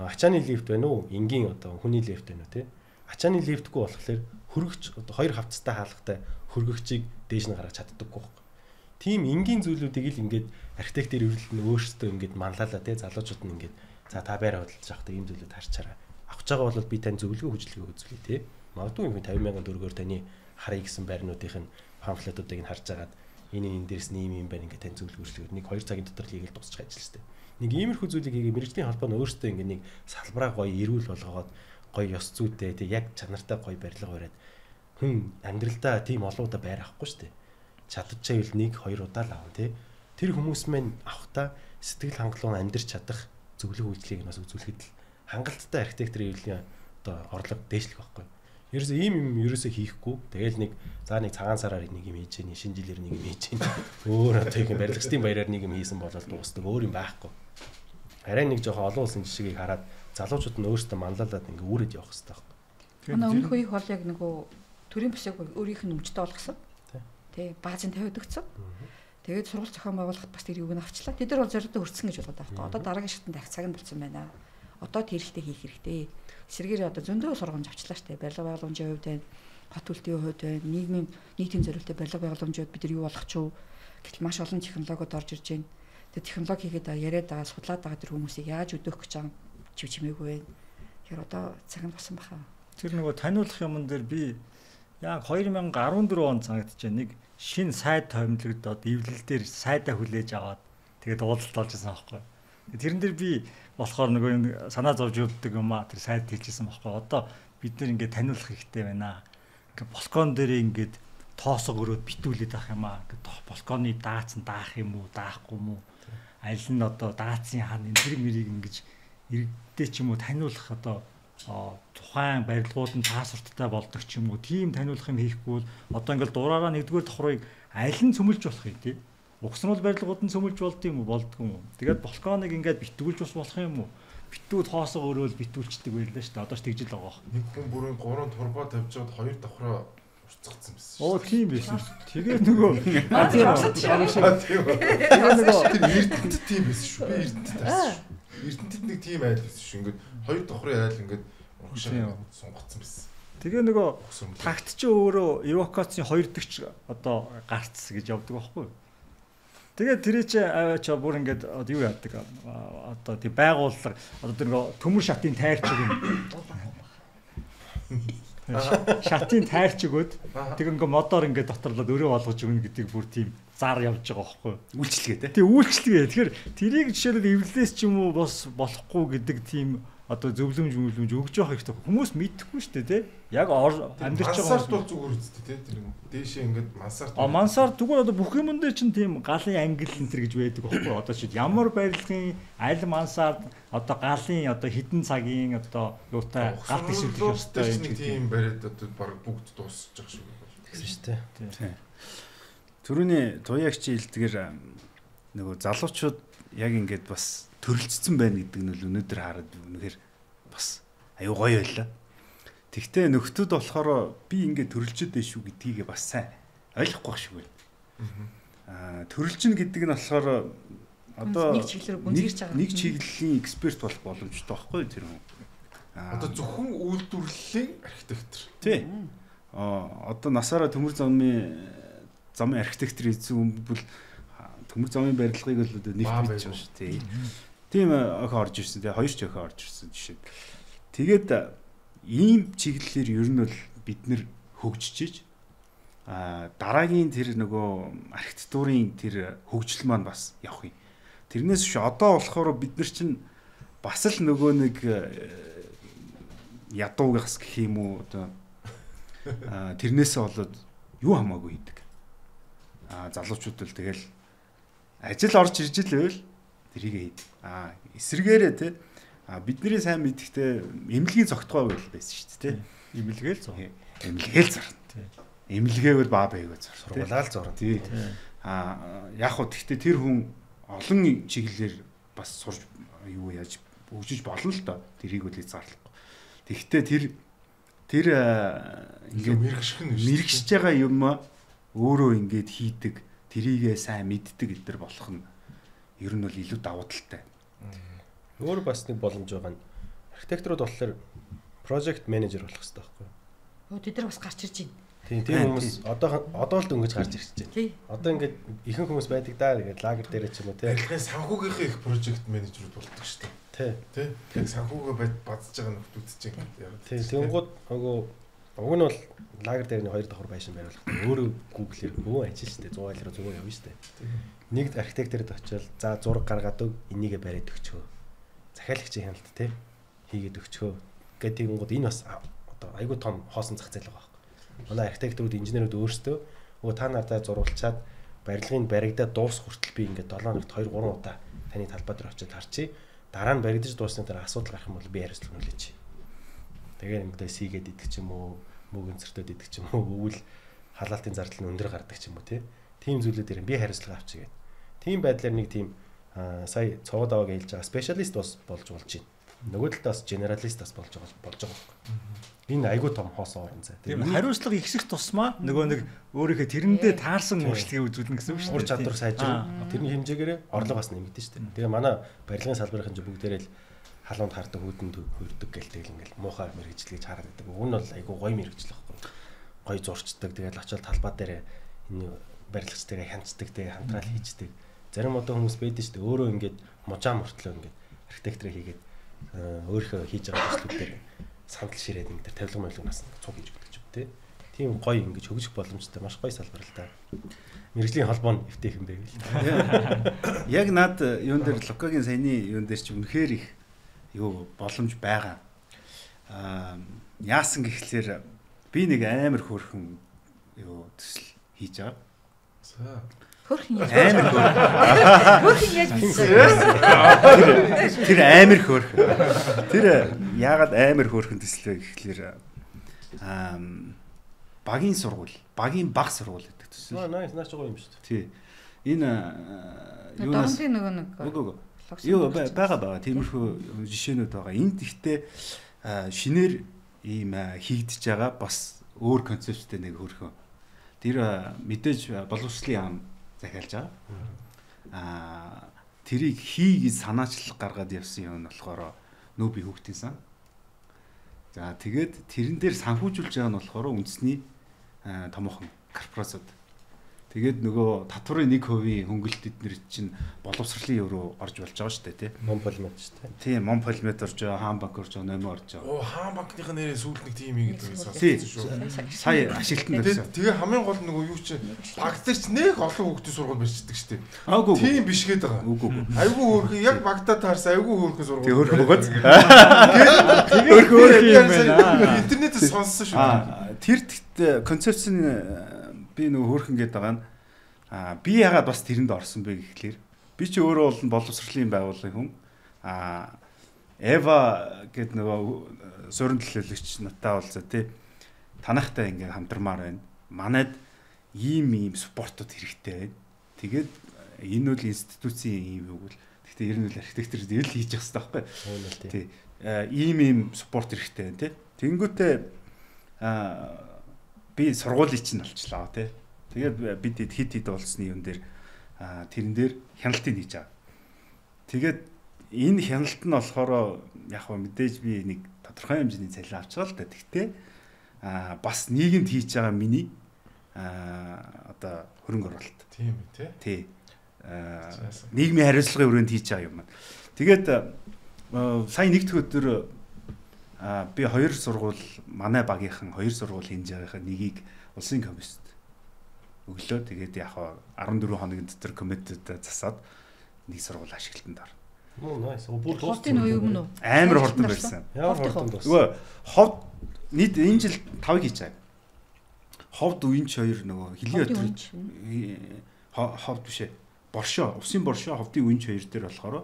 Ачааны лифт байна уу? Энгийн одоо хүний лифт байна уу тийм? Ачааны лифтгүй болохоор хөргөч одоо хоёр хавцтай хаалгатай хөргөгчийг дээш нь гаргаж чаддаггүй байхгүй. Тийм энгийн зүйлүүдийг л ингээд архитектор эвлэл нь өөрсдөө ингээд манлайлаа тийм залуучууд нь ингээд за та байр хөдөлж явахдаа ийм зүйлүүд харчаарай. Авч байгаа бол би тань зөвлөгөө хөжлөгөө үзүүлье тийм. Магадгүй 50,000 төгрөгөөр таны харъя гэсэн байрнуудын памфлетуудыг нь харж агаад энэ дээрс нь ийм байна ингээд тань зөвлөгөө хөжлөгөө нэг 2 цагийн дотор хийгээл дуусчих ажиллаж штэ. Нэг иймэрхүү зүйлийг хийгээ мэрэгжлийн холбоо нь өөрсдөө ингээд нэг салбараа гоё эрүүл болгоод гоё ёс зүйтэй тийм яг чанартай гоё барилга бариад хүн амьдралдаа тийм олоодаа байр авахгүй штэ. Чадчихвэл 1-2 удаа л авна тий. Тэр хүмүүс мань авахта сэтгэл хангалуун амьдрч чадах зөвлөгөө үйлчлэгийг бас үзүүлэхэд л хангалттай архитектурын эвлэлийн одоо орлого дээшлэх байхгүй. Ерөөсөө ийм юм ерөөсөө хийхгүй. Тэгэл нэг цагаан сараар нэг юм хийж яани, шинэ жилээр нэг юм хийж яани. Өөр одоо юм барилгачдын баяраар нэг юм хийсэн болол дуусдаг. Өөр юм байхгүй. Арай нэг жоохон олон улсын жишгийг хараад залуучууд нь өөрсдөө манлайлаад ингээ үүрээд явах хэрэгтэй байхгүй. Манай өмнөх үеийнх бол яг нөгөө төрийн бусыг өөрийнх нь өмчтэй болгосон. Тий, баазын тавиад өгсөн. Тэгээд сургууль зохион байгуулахад бас тэр юуг нь авчлаа. Тэд нар бол зорилттой хүрсэн гэж бодоод байгаа байхгүй. Одоо дараагийн шатанд их цаг нь болсон байна. Одоо тэрэлтэй хийх хэрэгтэй. Эсрэгээр одоо зөндөө сургамж авчлаа штэ. Барилга байгууламжийн хувьд байна, хот төлтийн хувьд байна, нийтийн зорилттой барилга байгууламжууд бид нар юу болох ч вэ? Гэтэл маш олон технологиуд орж ирж байна. Тэгээд технологи хийгээд яриад байгаа, судлаад байгаа тэр хүмүүсийг яаж өдөөх гэж байгаа чимээгүй байна. Тэгэхээр одоо цаг нь болсон баха. Тэр нөгөө таниулах юмн дээр би яг 2014 онд санагдаж байна. Нэг шинэ сайд томилогдоод эвлэл дээр сайдаа хүлээж аваад тэгээд уулзалт болж байсан байхгүй. Тэрэн дээр би болохоор нөгөө юм санаа зовж өгдөг юм аа тэр сайд хэлчихсэн байхгүй. Одоо бид нэр ингээд таниулах хэрэгтэй байна. Ингээд балкон дээр ингээд тоосоо өрөөд битүүлээд авах юм аа. Ингээд балконы даац нь даах юм уу, даахгүй юм уу? Аль нь одоо даацын хан энэ тэр мэрийг ингэж иргэдээ ч юм уу таниулах одоо тухайн барилгууд нь пассворттай болдог ч юм уу тийм таниулах юм хийхгүй бол одоо ингээл дураараа нэгдүгээр давхрыг аль нь цөмөлж болох юм тий. Угсрал барилгууд нь цөмөлж болд юм уу болдгүй юм уу. Тэгээд балконыг ингээд битгүүлж бас болох юм уу. Битүүд хоосоо өрөөл битүүлчдэг байлаа шүү дээ. Одоо ч тэгж л байгаа. Нэг хүн бүрийн 3 турбо тавьж чад 2 давхраа урцгацсан байсан. Оо тийм байсан шүү. Тэгээд нөгөө тийм. Тэгээд нөгөө тэр эрдэнэт тийм байсан шүү. Би эрдэнэт таарсан шүү. Эрдэнэтэд нэг тийм айл байсан шүү. Ингээд хоёр давхрын айл ингээд урагшаа сунгацсан байсан. Тэгээ нөгөө тагт чи өөрөө эвакуацийн 2 дэгч одоо гарц гэж явдаг байхгүй юу? Тэгээ тэрий чи аваач бүр ингээд юу яадаг одоо тий байгууллага одоо тэр нөгөө төмөр шатын тайрчиг юм. Шатын тайрч өгөөд тэг ингээ модоор ингээ доторлоод өрөө болгож өгнө гэдэг бүр тийм зар явж байгаа байхгүй юу? Үйлчлэгээ те. Тэг үйлчлэгээ. Тэгэхээр тэрийг жишээлбэл эвлээс ч юм уу бос болохгүй гэдэг тийм одоо зөвлөмж өгж явах хэрэгтэй. Хүмүүс мэдэхгүй шүү дээ те. Яг амьдарч байгаа мансарт бол зүгээр үсттэй те. Тэр дээшээ ингээд мансарт. Мансар тэгвэл одоо бүх юм дээр чинь тийм галын ангил энэ төр гэж байдаг байхгүй юу? Одоо чи ямар барилгын аль мансар одоо галын одоо хідэн цагийн одоо юутай галт ишүүлэх ёстой юм тийм бариад одоо баг бүгд дуусчих шүү гэсэн шүү дээ. Тийм. Төрөний туяагч хэлдгээр нөгөө залуучууд яг ингээд бас төрөлцсөн байна гэдэг нь өнөөдөр хараад үнэхээр бас аюу гоё байлаа. Тэгтээ нөхдүүд болохоор би ингээд төрөлчөд дээ шүү гэдгийг бас сайн ойлгохгүй шүү байна. Төрөлчнө гэдэг нь болохоор одоо нэг чиглэлээр гүнзгийж байгаа. Нэг чиглэлийн эксперт болох боломжтой байхгүй тэр хүн. Одоо зөвхөн үйлдвэрлэлийн архитектор. Тий. Одоо насаараа төмөр замын архитектор эзэн бол төмөр замын барилгыг л одоо нэгт бич байгаа шүү тий. Тийм охин орж ирсэн тий. Хоёр ч охин орж ирсэн жишээ. Тэгээд ийм чиглэлээр ер нь бол бид нэр хөгжиж дараагийн тэр нөгөө архитектурын тэр хөгжил маань бас явах юм. Тэрнээс биш одоо болохоор бид нар чинь бас л нөгөө нэг ядуугаас гэх юм уу одоо тэрнээсээ болоод юу хамаагүй хийдэг. Залуучууд л тэгэл ажил орж ирж л тэрийг хийдэг. Эсэргээрээ те бидний сайн мэдихтэй эмнэлгийн цогтгой байл байсан шүү дээ те. Эмнэлгээл зов. Эмнэлгээл зар. Эмнэлгээвэр баа байгаад зар. Сургуулаа л зурна. Тий. Яг хөө тэгтээ тэр хүн олон чиглэлээр бас сурж юу яаж хөгжиж болно л доо. Тэрийг үлээ зарлахгүй. Тэгтээ тэр ингээд мэрэгшиж байгаа юм өөрөө ингээд хийдэг, тэрийгээ сайн мэддэг гэдэр болох нь ер нь бол илүү давуу талтай. Өөр бас нэг боломж байгаа нь архитекторууд болохоор project manager болох хэрэгтэй байхгүй юу? Тэд нар бас гарч ирж байна. Тийм хүмүүс одоо л дөнгөж гарч ирж байна. Одоо ингээд ихэнх хүмүүс байдаг даа тэгээд лагер дээр ч юм уу тий. Барилгын санхүүгийнхээ их project manager-ууд болдог шүү дээ. Тий. Яг санхүүгээ бадж байгаа нөхдүүд чинь ингээд яа. Тий. Тэнгууд уг нь бол лагер дээр нэг 2 давхар байшин бариулах. Өөрөө Google-ээр өө ажил шүү дээ. 100 айлруу зүгээр явна шүү дээ. Нэг архитекторд очивол за зураг гаргаад өг энийгээ бариад өгчөө. Захиалагчийн хяналт тий хийгээд өгчөө. Гэт тэнгууд энэ бас одоо айгүй том хоосон зах зээл байгаа байхгүй. Манай архитекторууд инженерүүд өөрсдөө өө та надад зурвалчаад барилгын баригдаад дуус хүртэл би ингээд 7 хоногт 2 3 удаа таны талбай дээр очиод харчи. Дараа нь баригдаж дууссаны дараа асуудал гарах юм бол би хариуцлага хүлээж. Тэгээд ингээд сийгээд идэх ч юм уу, мөг өнцөртөд идэх ч юм уу, өвөл халаалтын зардал нь өндөр гардаг ч юм уу тийм зүйлүүд дээр би хариуцлага авчигээд. Тийм байдлаар нэг тийм сая цовод авааг хэлж байгаа специалист бас болж байна. Нөгөө талаас генералист бас болж байгаа. Энэ айгүй том хоосон орон зай. Тийм хариуцлага ихсэх тусмаа нөгөө нэг өөрийнхөө тэрэндээ таарсан үйлчлэгээ үзүүлнэ гэсэн үг шүү дээ. Ур чадвар сайжрна. Тэрний хэмжээгээр орлого бас нэмэгдэн шүү дээ. Тэгээ манай барилгын салбарын хэмжээ бүгдээрээ л халуунд хардаг хөдөнд хөрдөг гэлтэйг ингээл муухай мэрэгжлийг хараад байдаг. Уг нь бол айгүй гоё мэрэгжил байхгүй. Гоё зурчдаг. Тэгээд очиод талбай дээр энэ барилгачтайгаа хянцдаг, тэгээ хамтраал хийждэг. Зарим одоо хүмүүс байдаг шүү дээ. Өөрөө ингээд мужаа мөртлөө ингээд архитектор хийгээд өөрийнхөө хийж байгаа төслүүдээр сандал ширээд ингээд тавилга мэлгнаас цуг хийж өгдөг юм тий. Тийм гоё ингэж хөгжих боломжтой маш гоё салбар л да. Мэргэжлийн холбоо нь эвтэйхэн байв л. Яг над юун дээр Лукагийн саяны юун дээр чи үнэхээр их юу боломж байгаа. Яасан гэхлээр би нэг амар хөөрхөн юу төсөл хийж байгаа. Хөрхөн яаж Тэр амар хөөрхөн. Тэр яагаад амар хөөрхөн төсөл вэ гэхлээр багийн сургууль, багийн баг сургууль гэдэг төсөл. Наач гоё юм шүү дээ. Тий. Энэ юунаас нөгөө юу байгаа тиймэрхүү жишээнүүд байгаа. Энд ихтэй шинээр ийм хийгдэж байгаа бас өөр концепттэй нэг хөрхөн. Тэр мэдээж боловсролын яам захиалж байгаа. тэрийг хий гэж санаачлах гаргаад явсан юм нь болохоор нөө би хүүхдийн сан. За тэгээд тэрэн дээр санхүүжүүлж байгаа нь болохоор үндэсний томоохон корпорациуд. Тэгээд нөгөө татварын 1% хөнгөлөлт эднэр чинь боловсролын ёо руу орж болж байгаа шүү дээ, тий. Монполимет шүү дээ. Тийм, Монполимет орж байгаа, Хаан банк орж байгаа, Номи орж байгаа. Оо, Хаан банкныхаа нэрээ сүүлд нэг тим юм гэдэг Тий. сонссон шүү. Сая ашиглалтанд байсан. Тэгээ хамгийн гол нөгөө юу чи баг дээр ч нэг олон хүүхдийн сургууль барьчихдаг шүү дээ. Аагүй. Тийм биш гээд байгаа. Үгүй. Айгүй хөөрхөн яг багтаа таарсан айгүй хөөрхөн сургууль. Тэг хөөрхөн бөгөөд. Хөөрхөн юм байна. Интернетээс сонссон шүү. Тэр концепц нь би нөгөө хөөрхөн гээд байгаа нь би ягаад бас тэрэнд орсон бэ гэхлээр би ч өөрөө бол боловсролын байгууллагын хүн. Эва гэдэг нөгөө суурин төлөөлөгч натаа болцоо тий. Танахтай ингээ хамтармаар байна. Манайд ийм спортууд хэрэгтэй байна. Тэгээд энэ бол институцийн юм юу гэвэл гэхдээ ер нь л архитектор дээл хийж явах хэрэгтэй байхгүй. Тий. Ийм спорт хэрэгтэй байна тий. Тэнгүүтээ би сургуулийг чинь олчлаа тий. Тэгээд бид хит болсны юм дээр тэрэн дээр хяналтыг хийж байгаа. Тэгээд энэ хяналт нь болохоор яг хөө мэдээж би нэг тодорхой хэмжээний цалин авч байгаа л да. Тэгтээ бас нийгэмд хийж байгаа миний одоо хөрөнгө оруулалт. Тийм үү тий. Нийгмийн хариуцлагын өрөөнд хийж байгаа юм. Тэгээд сая нэг дэх өдөр би хоёр сургууль манай багийнхан хоёр сургууль хийж байгаахан нэгийг улсын комиссд өглөө тэгээд яг 14 хоногийн дотор комитетд засаад нэг сургууль ашиглалтанд орно. Оо nice. Бүр ховдын уу юм уу? Амар хурдан байсан. Ямар хурдан байсан. Үгүй ховд нийт энэ жил 5-ыг хийж байгаа. Ховд үенч хоёр нөгөө хилийн өдрөд ховд бишээ. Боршоо, усын боршоо ховдын үенч хоёр дээр болохоор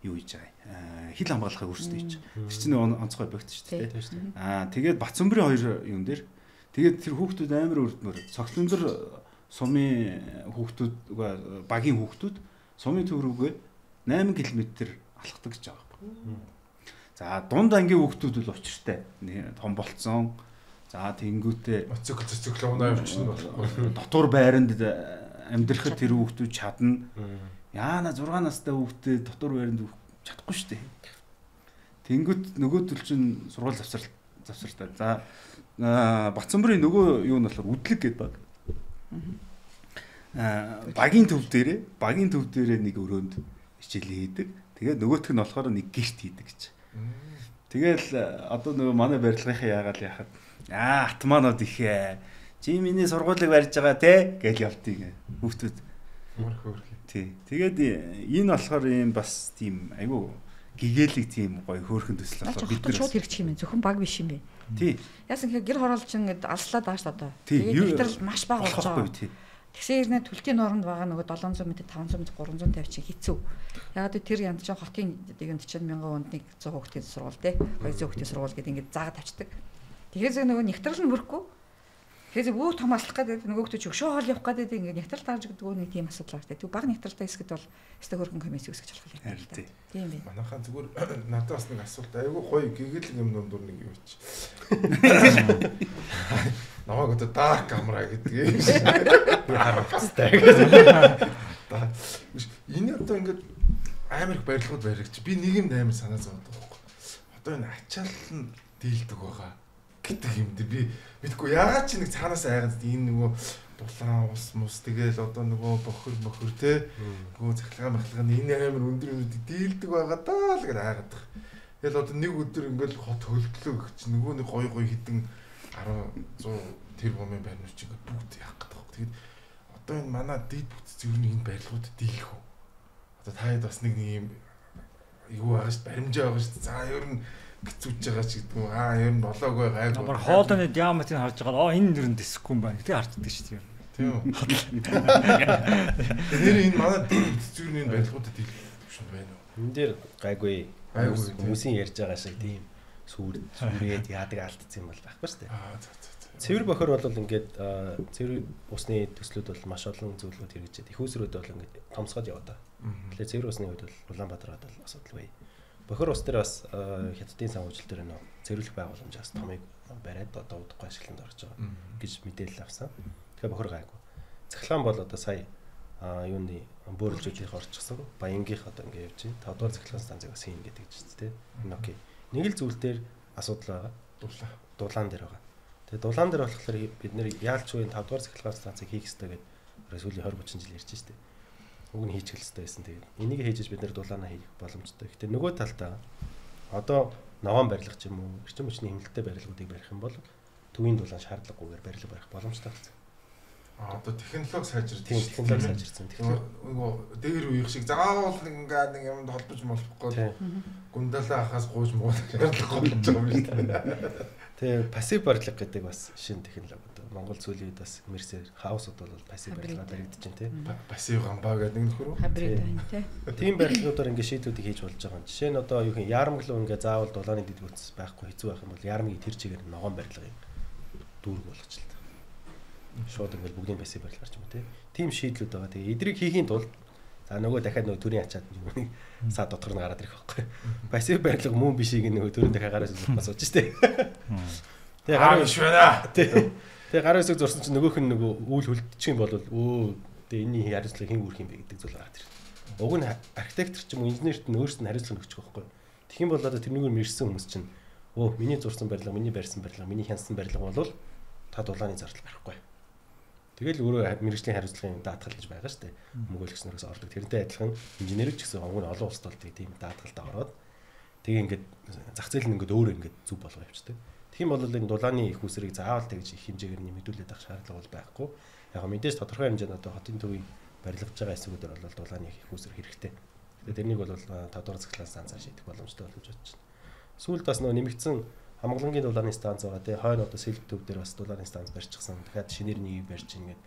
юу хийж байгаа. Хил хамгаалахыг өөрсдөө хийж. Тэр чинь онцгой объект шүү дээ. Тэгээд Бацүмбрийн хоёр юм дээр тэгээд тэр хүүхдүүд амар өрдмөр цогцлондөр сумын хүүхдүүд багийн хүүхдүүд сумын төв рүүгээ 8 км алхдаг гэж байгаа. За дунд ангийн хүүхдүүд бол учиртай. Том болцсон. За тэнгүүтээ моцоклооноо явчихна болохгүй. Дотор байранд амьдрахад тэр хүүхдүүд чадна. Яана 6 настай хүүхдээ дотор байранд чадахгүй шүү дээ. Тэнгүүт нөгөөдөл чинь сургууль завсартай. За Бацүмбрийн нөгөө юу нь болохоор үдлэг гэдэг баг. Багийн төв дээрээ нэг өрөөнд хичээл хийдэг. Тэгээд нөгөөх нь болохоор нэг гэрт хийдэг гэж. Тэгэл одоо нөгөө манай барилгынхаа яагаад яхад атманууд ихээ. Чи миний сургуулийг барьж байгаа те гэж явдгийг хүүхдүүд. Тий. Тэгээд энэ болохоор юм бас тийм айгүй гэгээлэг тийм гоё хөөрхөн төсөл болохоор бид нар шууд хэрэгчих юм. Зөвхөн баг биш юм бэ. Тий. Яасан гэхээр гэр хороолч ингээд алслаад байгаа шүү дээ. Тэгээд нэвтрэл маш бага болж байгаа. Тэгсэн хэрнээ төлтийн норонд байгаа нөгөө 700 м 500 м 350 чинь хэцүү. Ягаад тэр янз чинь хотын дэгэнд чинь 1000 хүнд 100 хүүхдийн сургууль те 200 хүүхдийн сургууль гэдэг ингээд заагаад тавьчихдаг. Тэгэхээр нөгөө нэвтрэл нь хүрхгүй. Тэгэхээр бүх том аслах гэдэг нөгөөхдөө ч өшөө хоол явах гэдэг ингээд нэвтрэл дарж гэдэг нэг тийм асуудал байна. Тэг баг нэвтрэлтэй хэсгэд бол өстө хөргөн комисс үүсгэж болох юм байна. Тийм бай. Манайхаа зүгээр надаас нэг асуулт айгүй гоё гэгэл юм дундуур нэг юу чи. Намайг одоо dark camera гэдэг юм шиг. Энэ одоо ингээд амар их барилгууд баригч. Би нэг юм амар санаа зовоод байгаа байхгүй. Одоо энэ ачаал нь дийлдэг байгаа гэдэг юм дээр би мэдгүй яагаад ч нэг цаанаас айгаад энэ нөгөө дулаан ус мус тэгэл одоо нөгөө бохор те нөгөө захлага махлагын энэ амар өндөр өнөдийг дийлдэг байгаа даа л гэж айгаад байгаа. Тэгэл одоо нэг өдөр ингээл хот хөлтлөө гэж нөгөө нэг гой хитэн 10 100 тэрбумын байрнууд ч ингээд бүгд яах гэдэг байна. Тэгээд одоо энэ манай дэд бүтц ер нь энэ барилгууд дийлэх үү? Одоо таад бас нэг юм юу байгаа ш баримжаа байгаа ш. За ер нь гизүүж байгаа ч гэдэг юм. Ер нь болоогүй гайг. Ямар хоолойны диаметрийг харж байгаа. Энэ нэр нь дэсэхгүй юм байна. Тэг харцдаг ш тийм. Тийм үү. Тэгэхээр энэ манай дэд бүтц ер нь энэ барилгуудад дийлэх юм байна уу? Энэ дээр гайгүй. Хүмүүсийн ярьж байгаа шиг тийм сүрээд яадаг алдсан юм бол байхгүй шүү дээ. Цэвэр бохор бол ингээд цэвэр усны төслүүд бол маш олон зөвлөгөөд хэрэгжээд их усрууд бол ингээд томсгоод яваад байгаа. Тэгэхээр цэвэр усны хувьд бол Улаанбаатар хот бол асуудал бай. Бохор ус дээр бас хятадын санхүүжилт дээр нөө цэвэрлэх байгууламжаас томыг бариад одоо удахгүй ашиглалтанд орж байгаа гэж мэдээлэл авсан. Тэгэхээр бохор гайгүй. Цахилгаан бол одоо сая юуны бөөрөлжүүдийн орчихсон. Баянгийнх одоо ингэ явж байна. 5 дугаар цахилгаан станцыг бас хийн гэдэг чинь тийм. Окей. Нэг л зүйл дээр асуудал байгаа. Дулаан дээр байгаа. Тэгээ дулаан дээр болохоор бид нэр яалч үеийн 5 дугаар цахилгаан станцыг хийх хэрэгтэй гэдэг сүүлийн 20 30 жил ярьж штэ. Уг нь хийчих хэрэгтэй байсан. Тэгээд энийг хийж бид нэр дулаанаа хийх боломжтой. Гэтэ нөгөө талдаа одоо ногоон барилга ч юм уу, эрчим хүчний хэмнэлттэй барилгуудыг барих юм бол төвийн дулаан шаардлагагүйгээр барилга барих боломжтой болсон. Одоо технологи сайжирсан. Технологи сайжирсан. Тэгэхээр нөгөө дээр үеих шиг заавал ингээд нэг юмд холбож болохгүй. Гүндалаа ахаас гууж муу шаардлагагүй болж байгаа юм шүү дээ. Тэгээ пассив барилга гэдэг бас шинэ технологи. Монгол сүүлийн үед бас иммерсив хаусууд бол пассив барилга баригдаж байна тийм. Пассив гамбаа гэдэг нэг нөхөр. Хабрид байна тийм. Тийм барилгуудаар ингээд шийдвүүдийг хийж болж байгаа. Жишээ нь одоо юу гэх юм яармглуу ингээд заавал дулааны дэд бүтц байхгүй хэцүү байх юм бол яармгийн тэр чигээр ногоон барилгыг дүүрэг болгочихлаа. Шууд ингээд бүгдийн пассив барилгаар ч юм уу тийм шийдлүүд байгаа. Тэгээ эдрийг хийхийн тулд за нөгөө дахиад нөгөө төрийн ачаад нэг саа дотор нь гараад ирэх байхгүй. Пассив барилга мөн бишийг нөгөө төрийн дахиад гараад ирэх сууж штэ. Тэгээ гараа биш байна. Тэгээ гараа хэсэг зурсан чинь нөгөөх нь нөгөө үйл хөлдчих юм бол тэгээ энэний хариуцлага хэн үүрх юм бэ гэдэг зүйл гараад ирнэ. Уг нь архитектор ч юм уу инженерт нь өөрсд нь хариуцлага өгчих байхгүй. Тэгэх юм бол одоо тэрнийгээр мэрсэн хүмүүс чинь миний зурсан барилга, миний барьсан барилга, миний хянсан барилга болвол та дулааны зардал барахгүй. Тэгэл өөрөө мэрэгжлийн хариуцлагын даатгал гэж байгаа шүү дээ. Мөнгөлөгч нараас ордог. Тэрнтэй адилхан инженер ч гэсэн олон улсад бол тийм даатгалтай ороод тэгээ ингээд зах зээл нь ингээд өөрөө ингээд зүв болгоо явчихдаг. Тийм бол энэ дулааны их усрыг заавал тэгж их хэмжээгээр нэмэгдүүлээд авах шаардлага бол байхгүй. Яг мэдээж тодорхой хэмжээнд одоо хотын төвийн барилгаж байгаа хэсгүүдээр бол дулааны их уср хэрэгтэй. Тэгээд тэрнийг бол 5 дугаар цахилгаан станцаар шийдэх боломжтой болж байна. Сүүлд бас нөгөө нэмэгдсэн хамгаалангийн дулааны станц байгаа тий. Хойно одоо сэлб төв дээр бас дулааны станц барьчихсан. Дахиад шинээр нэг барьж ингээд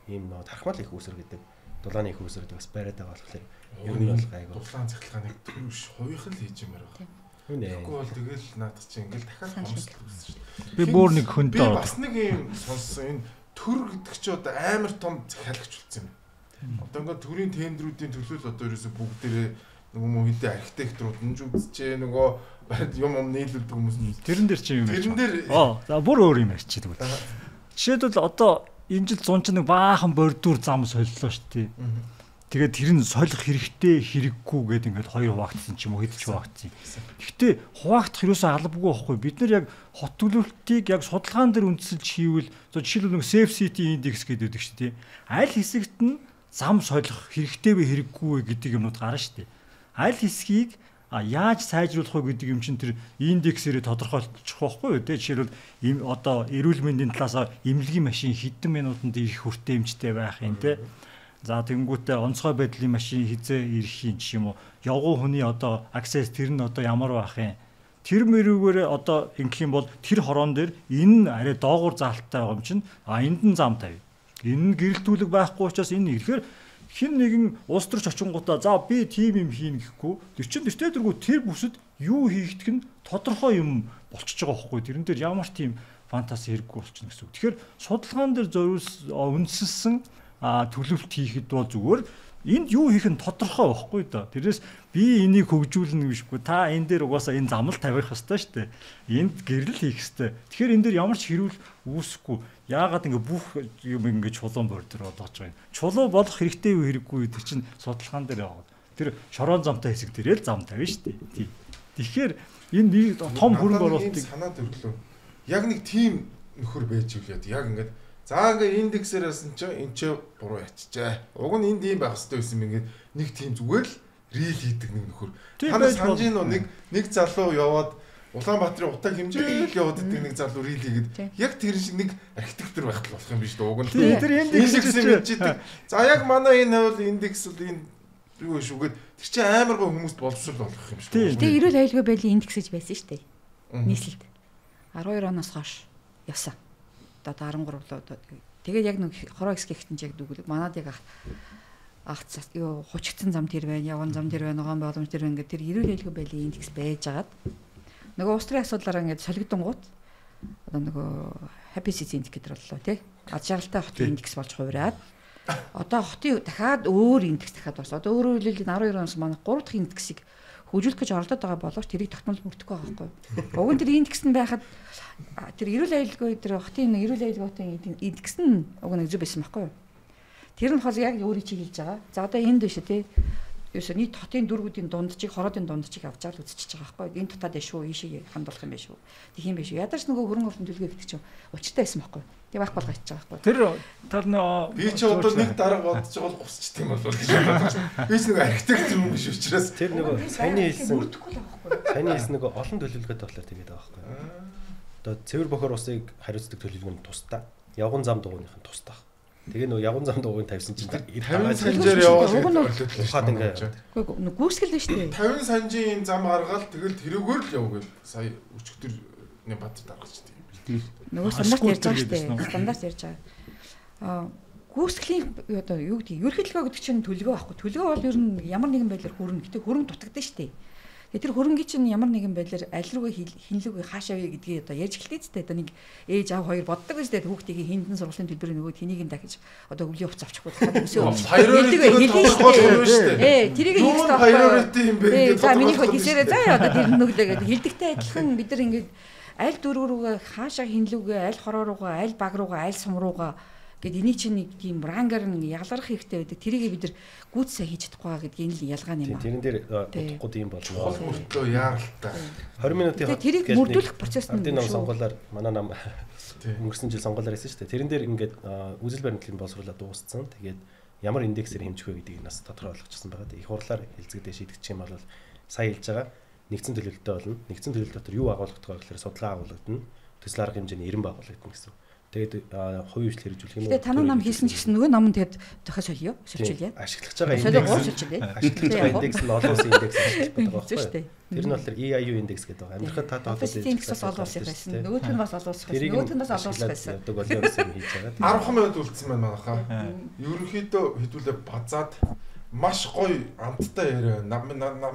ийм нөгөө тархмал их уср гэдэг дулааны их усрыг бас бариад байгаа болохоор ер нь бол гайгүй. Дулаан цахилгааныг төвш хувийнх нь хийж юмэр байгаа. Тэгэхгүй бол тэгэл наадах чинь ингээл дахиад хомсдол үүсэж шүү. Би бүр нэг хөндөө би бас нэг юм сонссон энэ төр гэдэг чи одоо амар том захиалагч болсон юм. Одоо ингээд төрийн тендерүүдийн төлөөл одоо ерөөсө бүгдээрээ нөгөө мөнхөдөө архитекторууд нь үзчихээ нөгөө юм нийлүүлдэг хүмүүс нь тэрэн дээр чи юм тэрэн дээр за бүр өөр юм ярьчих тэгвэл жишээлбэл одоо энэ жил 100 ч нэг баахан бордуур зам солилоо шүү дээ. Тэгээд тэр нь солих хэрэгтэй хэрэггүй гэдэг ингээд хоёр хуваагдсан ч юм уу хэд ч хуваагдсан. Гэхдээ хуваагдах юусаа албагүй байхгүй. Бид нар яг хот төлөвлөлтийг яг судалгаан дээр үндэслэж хийвэл жишээлбэл нэг safe city index гэдэг шүү дээ. Аль хэсэгт нь зам солих хэрэгтэй вэ хэрэггүй вэ гэдэг юмнууд гарна шүү дээ. Аль хэсгийг яаж сайжруулах вэ гэдэг юм чинь тэр индексээр тодорхойлчих واخгүй юу те. Жишээлбэл одоо эрүүл мэндийн талаас эмнэлгийн машин хэдэн минутанд ирэх хүртээмжтэй байх юм те. За тэнгуүтээ онцгой байдлын машин хизээ ирэх юм ч юм уу. Явган хүний одоо access тэр нь одоо ямар байх юм. Тэр мөрөөгөр одоо ингэх юм бол тэр хорон дээр энэ арай доогуур заалттай байгаа юм чинь энд нь зам тавь. Энэ нь гэрэлтүүлэг байхгүй учраас энэ ирэхээр хин нэгэн улс төрч очингуудаа за би тим юм хийн гэхгүй тэр чинь тэртээ тэр бүсэд юу хийгдэх нь тодорхой юм болчихж байгаа байхгүй. Тэрэн дээр ямар тийм фантази хэрэггүй болчихно гэсэн үг. Тэгэхээр судалгаан дээр үндэслэн төлөвлөлт хийхэд бол зүгээр энд юу хийх нь тодорхой байхгүй да. Тэрээс би энийг хөгжүүлнэ гэвшгүй та энэ дээр угаасаа энэ замл тавих хэрэгтэй шүү дээ. Энд гэрэл хийх хэрэгтэй. Тэгэхээр энэ дээр ямар ч хэрүүл үүсэхгүй. Яагаад ингэ бүх юм ингэ чулуун бордор болгож байгаа юм. Чулуу болох хэрэгтэй юу хэрэггүй тэр чинь судалгаан дээр байгаа. Тэр шорон замтай хэсэг дээрээ л зам тавина шүү дээ. Тэгэхээр энэ том хөрөнгө оруулалтыг санаад өглөө. Яг нэг тим нөхөр байж иვლээд яг ингэ за ингээ индексээрээс нь энэ ч буруу ячжээ. Уг нь энд ийм байх хэрэгтэй байсан юм ингээд нэг тийм зүгээр л рил хийдэг нэг нөхөр. Танаа санаж нэг залуу яваад Улаанбаатарын утаг хэмжээл яваад идэг нэг залуу рил хийгээд яг тэр шиг нэг архитектор байх болох юм биш үү? Уг нь тэр индекс хийдэг. За яг манай энэ хавь индекс бол энэ юу шүүгээд тэр чинь амар гоо хүмүүст боловсрол болох юм шүү дээ. Тэгээ эрүүл аюулгүй байдлын индекс гэж байсан шүү дээ. Нийслэлд 12 оноос хойш явсан. Одоо 13 лөө тэгээд яг нэг хороо хэсгийн яг дүгэл манад яг ахцаас юу хучигдсан зам тэр байна, явган зам тэр байна, ногоон боломж тэр байна гэдэг тэр эрүүл аюулгүй байдлын индекс байжгаад нөгөө улс төрийн асуудлаараа ингээд солигдонгууд одоо нөгөө happy city index гэдэг боллоо тий. Ад жаргалтай хотын индекс болж хувираад одоо хотын дахиад өөр индекс дахиад бас одоо өөрөөр хэлбэл 12 оноос манай 3 дахь индексийг хөгжүүлэх гэж оролдоод байгаа боловч тэрийг тогтмол бүрдэхгүй байгаа байхгүй. Уг нь тэр индекс нь байхад тэр эрүүл аюулгүй тэр хотын эрүүл аюулгүйн индекс нь уг нь зөв байсан байхгүй юу. Тэр нь бол яг өөрийн чиг хэлж байгаа. За одоо энд биш тий. Ерөөсөө нийт хотын дүүргүүдийн дундчиг, хороодын дундчиг авч байгаа л үзчихэж байгаа байхгүй. Энэ дотоод биш шүү, ийшээ хандуулах юм биш шүү. Тих юм биш шүү. Ядаж нөгөө хөрөнгө оруулалтын төлгөө гэдэг чинь учиртай байсан байхгүй. Тэг байх болгож байгаа байхгүй. Тэр тал нөө би ч одоо нэг дарга бодож байгаа бол гусчт юм бол гэж бодож байна. Би ч нэг архитект юм биш учраас тэр нөгөө саяны хэлсэн нөгөө олон төлөвлөгөөтэй болохоор тэгээд байгаа байхгүй. Одоо цэвэр бохор усыг хариуцдаг төлөвлөгөө нь тусдаа. Явган зам дугуйных нь тусдаа. Тэгээ нөгөө явган зам дугуйг тавьсан чинь 50 санжаар явуулах ухаад ингээ. Үгүй гүйсгэл нь шүү дээ. 50 санжийн зам гаргаад тэгэл тэрүүгээр л яв гэж сая өчигдөрний бат даргач тийм. Нөгөө стандарт ярьж байгаа шүү дээ. Стандарт ярьж байгаа. Гүйсгэлийн одоо юу гэдэг ерөнхийлөгөө гэдэг чинь төлгөө байхгүй. Төлгөө бол ер нь ямар нэгэн байдлаар хөрөнгө. Гэтэ хөрөнгө дутагдана шүү дээ. Тэр хөрөнгөний чинь ямар нэгэн байдлаар аль руугаа хинлүүгээ хаашаа вэ гэдгийг одоо ярьж эхэлдэг дээ. Одоо нэг ээж аав хоёр боддог гэж дээ хүүхдийн хиндэн сургуулийн төлбөрийн нөгөө тэнийг нь дахиж одоо өвлийн хувцас авчихгүй өсөө. Тэрийг хийх хэрэгтэй. За миний хөө хийсээрээ заа одоо тэр нүглээ гэдэг хилдэгтэй адилхан бид нар ингээд аль дөрөв рүүгээ хаашаа хинлүүгээ аль хороо руугаа аль баг руугаа аль сум руугаа гэд эний чинь нэг тийм рангаар нь ялгарх хэрэгтэй байдаг. Тэрийг бид нар гүйц сайн хийж чадахгүй байгаа гэдгийг л ялгаа юм аа. Тэрэн дээр утгагүй юм болно. Хол мөртөө яаралтай. 20 минутын хот. Тэрийг мөрдүүлэх процесс нь шүү. Сонгуулаар манай нам өнгөрсөн жил сонгуулаар хийсэн шүү дээ. Тэрэн дээр ингээд үзэл баримтлалын боловсруулаад дууссан. Тэгээд ямар индексээр хэмжих вэ гэдгийг нас тодорхой болгочихсон байгаа. Их хурлаар хэлцэгдээ шийдэгдчих юм бол сая хэлж байгаа. Нэгдсэн төлөвлөлтөй болно. Нэгдсэн төлөвлөлт дотор юу агуулгах гэхээр судлаа агуулгадна. Төсөл арга хэмжээний 90 байгуулагдана гэсэн. Тэгээд хувийн хвшил хэрэгжүүлэх юм уу? Тэгээд танаа нам хийсэн ч гэсэн нөгөө нам нь тэгэд дахиад солио. Солилцуулъя. Ашиглаж байгаа индекс нь олон улсын индекс ашиглаж байгаа байхгүй юу? Тэр нь болохоор EIU индекс гэдэг байгаа. Амьдрахад та тоолсон индекс бас олон улсын байсан. Нөгөөх нь бас олон улсын байсан. Нөгөөх нь бас олон улсын байсан. Одоо голын улсын хийж байгаа. 10 минут үлдсэн байна манайхаа. Ерөнхийдөө хэдүүлээ базаад маш гоё амттай яриа.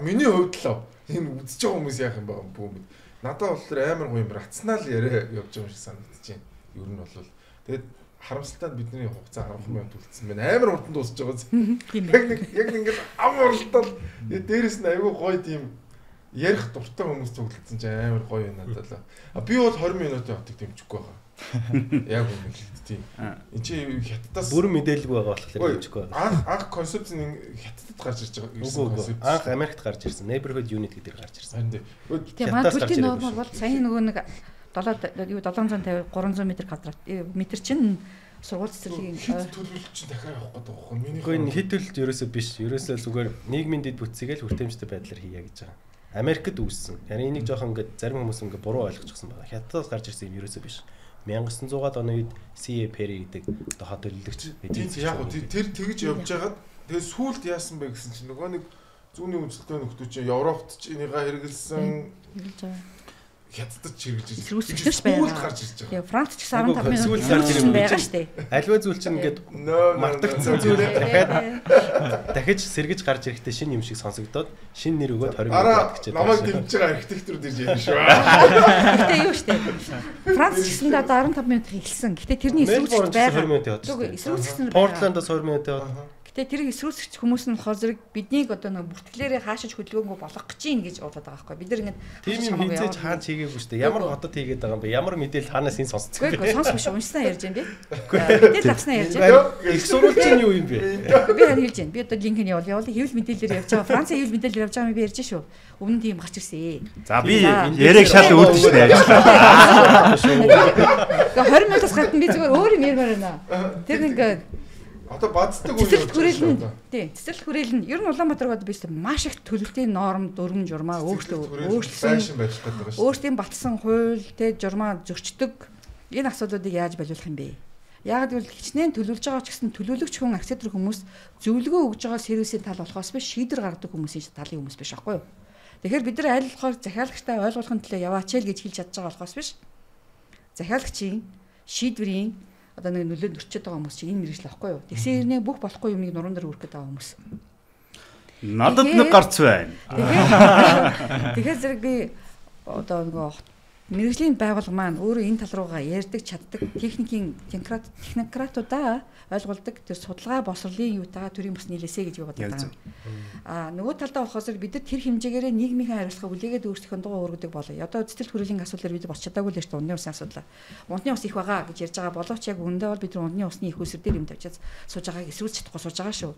Миний хувьд л энэ үзэж байгаа хүмүүс яах юм бэ бүүмэд. Надад болохоор амар гоё юм рацнал яриа явж байгаа юм шиг санагдаж байна. Ер нь бол тэгээд харамсалтай бидний хугацаа 10 минут үлдсэн байна. Амар хурдан дуусч байгаа. Яг ингээд ам уралдал дээрээс нь аягүй гоё тийм ярих дуртай хүмүүс цуглдсан чинь амар гоё юм надад л. Би бол 20 минутын хотыг дэмжихгүй байгаа. Яг үнэ л тийм. Энд чи хятадаас бүрэн мэдээлэлгүй байгаа болохоор дэмжихгүй байгаа. Анх концепц нь хятадд гарч ирж байгаа. Үгүй. Анх Америкт гарч ирсэн. Neighborhood unit гэдэг гарч ирсэн. Тийм манай төлтийн норм бол саяны нөгөө нэг 750 300 м квадрат метр чинь сургууль цэцэрлэгийн төлөвлөлт чинь дахиад явах гэдэг байхгүй миний. Үгүй энэ хэд төлөлт ерөөсөө биш. Ерөөсөө зүгээр нийгмийн дэд бүтцийг л хүртээмжтэй байдлаар хийя гэж байгаа. Америкт үүссэн. Yani энийг жоохон ингээд зарим хүмүүс ингээд буруу ойлгочихсон байна. Хятадаас гарч ирсэн юм ерөөсөө биш. 1900-аад оны үед CA Perry гэдэг одоо хот төлөвлөгч эдийн яг тэр тэгж явж байгаад тэгээ сүүлд яасан бэ гэсэн чинь нөгөө нэг зүүнний үндэстэй нөхдөө чинь Европт ч энийгээ хэрэгэлсэн хятадд чиргэлж ирсэн. Сүүлд гарч ирж байгаа. Франц ч 15 минут сүүлд гарч ирсэн байгаа шүү дээ. Аливаа зүйл чинь ингээд мартагдсан зүйлээ дахиж сэргэж гарч ирэхдээ шинэ юм шиг сонсогдоод шинэ нэр өгөөд 20 минут гэж байна. Намайг дэмжиж байгаа архитектур дэрж яана шүү. Гэтэ юу шүү дээ. Франц ч гэсэн 15 минут хэлсэн. Гэтэ тэрний эсрүүцэж байгаа. Эсрүүцсэн. Портландаас 20 минут яваад. Гэтэ тэр эсрүүцэгч хүмүүс нь болохоор зэрэг биднийг одоо нэг бүртгэлээрээ хаашиж хөдөлгөөнгөө болгох гэж юм гэж бодоод байгаа байхгүй. Бид нар ингэж тийм юм хийцээж хаач хийгээгүй шүү дээ. Ямар хотод хийгээд байгаа юм бэ? Ямар мэдээлэл хаанаас энэ сонсцгоо. Үгүй сонсох шүү. Уншсан ярьж байна би. Мэдээлэл авснаа ярьж байна. Их сурвалж чинь юу юм бэ? Би харин хэлж байна. Би одоо линк нь явуул хэвлэл мэдээлэлээр явж байгаа. Францын хэвлэл мэдээлэлээр явж байгаа юм би ярьж шүү. Өмнө нь тийм гарч ирсэн. За би яриаг шал үүдэж байна ярьж. 20 минутаас гадна би зүгээр өөр юм ярмаар байна. Тэр ингээд одоо баддаг үе явж байна. Тийм, цэцэрлэг хүрээлэн нь ер нь Улаанбаатар гоод биш маш их төлөвлөлтийн норм, дүрм, журмаа өөрчлөсөн байж байгаа шүү. Өөртөө батсан хууль, тэ журмаа зөрчдөг. Энэ асуудлуудыг яаж болиулах юм бэ? Яг гэвэл хичнээн төлөвлөж байгаа ч гэсэн төлөвлөгч хүн акцептер хүмүүс зөвлөгөө өгж байгаа сервисийн тал болохоос биш шийдвэр гаргадаг хүмүүсийн талын хүмүүс биш аахгүй юу? Тэгэхээр бид нар аль болохоор захиалагчтай ойлгуулахын төлөө яваач л гэж хэлж чадж байгаа болохоос биш. Захиалагчийн шийдвэрийн одоо нэг нөлөөнд өрчөд байгаа хүмүүс чинь энэ мэрэгжил байхгүй юу? Тэгсэн хэрнээ бүх болохгүй юмыг нуруунд дээр үргэх гэдэг хүмүүс. Надад нэг гарц байна. Тэгэхээр зэрэг би одоо нөгөө Мэргэжлийн байгууллага маань өөрөө энэ тал руугаа ярьдаг, чаддаг технократуудаа ойлгуулдаг тэр судалгаа босрлын юутайгаа төрийн бас нийлээсэ гэж боддог. Нөгөө талдаа болохоос бид нар тэр хэмжээгээр нийгмийн хариуцлага үлээгээд өөрсдийнхөө дугуй өргөдөг болоо. Одоо цэцэрлэг хүрээлэн асуудлаар бид босч чадаагүй л шүү дээ. Унтны усны асуудал. Унтны ус их байгаа гэж ярьж байгаа боловч яг үүндээ бол бид нар унтны усны их үсэр дээр юм тавьчихад сууж байгааг эсрүүл чадахгүй сууж байгаа шүү.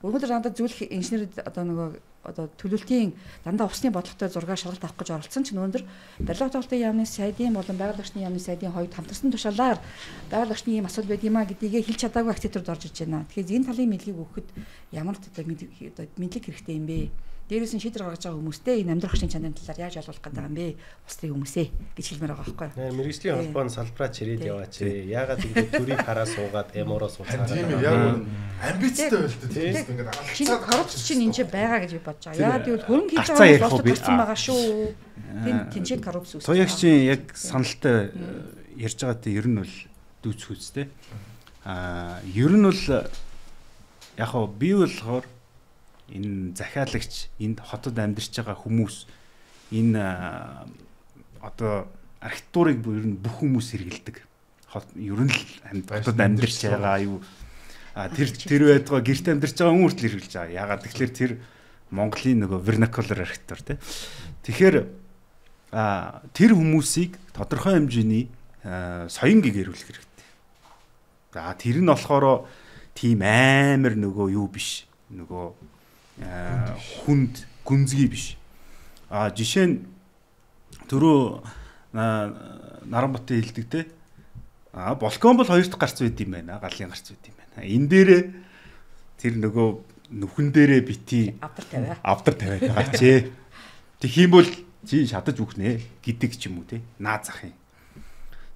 Өнөөдөр дандаа зөвлөх инженерүүд одоо төлөвлөлтийн дандаа усны бодлоготой зураг шалгалт авах гэж оролцсон чинь өнөөдөр барилга тоглолтын яамны сайдын болон байгаль орчны яамны сайдын хоёрт хамтарсан тушаалаар байгаль орчны ийм асуудал байд юмаа гэдгийг хэлж чадаагүй архитектурд орж иж байна. Тэгэхээр энэ талын мэдлэгийг өгөхөд ямар мэдлэг хэрэгтэй юм бэ? Дээрээс нь шийдвэр гаргаж байгаа хүмүүстэй энэ амьдрах шин чанарын талаар яаж ойлгуулах гэдэг юм бэ? Усны хүмүүсээ гэж хэлмээр байгаа байхгүй юу? Мэргэжлийн холбоонд салбараа чирээд яваач. Яагаад ингэж төрийг хараа суугаад эмороо сууцгаа. Тийм яг амбицтай байлтай тийм ингээд алцаад коррупц чинь энэ ч байгаа гэж би бодож байгаа. Яагаад гэвэл хөрөнгө хийж байгаа хүмүүс болсон байгаа шүү. Тэнцээ коррупц үүсэж. Туягчийн яг саналтай ярьж байгаа тийм ер нь бол дүүцхүүцтэй. Ер нь бол яг хоо би болохоор энэ захиалагч, энд хотод амьдарч байгаа хүмүүс, энэ одоо архитектурыг ер нь бүх хүмүүс хэрэгэлдэг. Ер нь л хотод амьдарч байгаа юу тэр байтугай гэрт амьдарч байгаа хүн хүртэл хэрэглэж байгаа. Ягаад тэгэхээр тэр Монголын нөгөө vernacular архитектур тий. Тэгэхээр тэр хүмүүсийг тодорхой хэмжээний соён гэгэрүүлэх хэрэгтэй. За тэр нь болохоор тийм амар нөгөө юу биш. Нөгөө хүнд гүнзгий биш. Жишээ нь түрүү Наранбатын хэлдэг те. Балкон бол хоёр дахь гарц байд юм байна. Галын гарц байд юм байна. Энэ дээрээ тэр нөгөө нүхэн дээрээ бити авдар тавиад байгаа ч. Тэгэх юм бол чи шатаж үхнэ гэдэг ч юм уу те. Наа зах юм.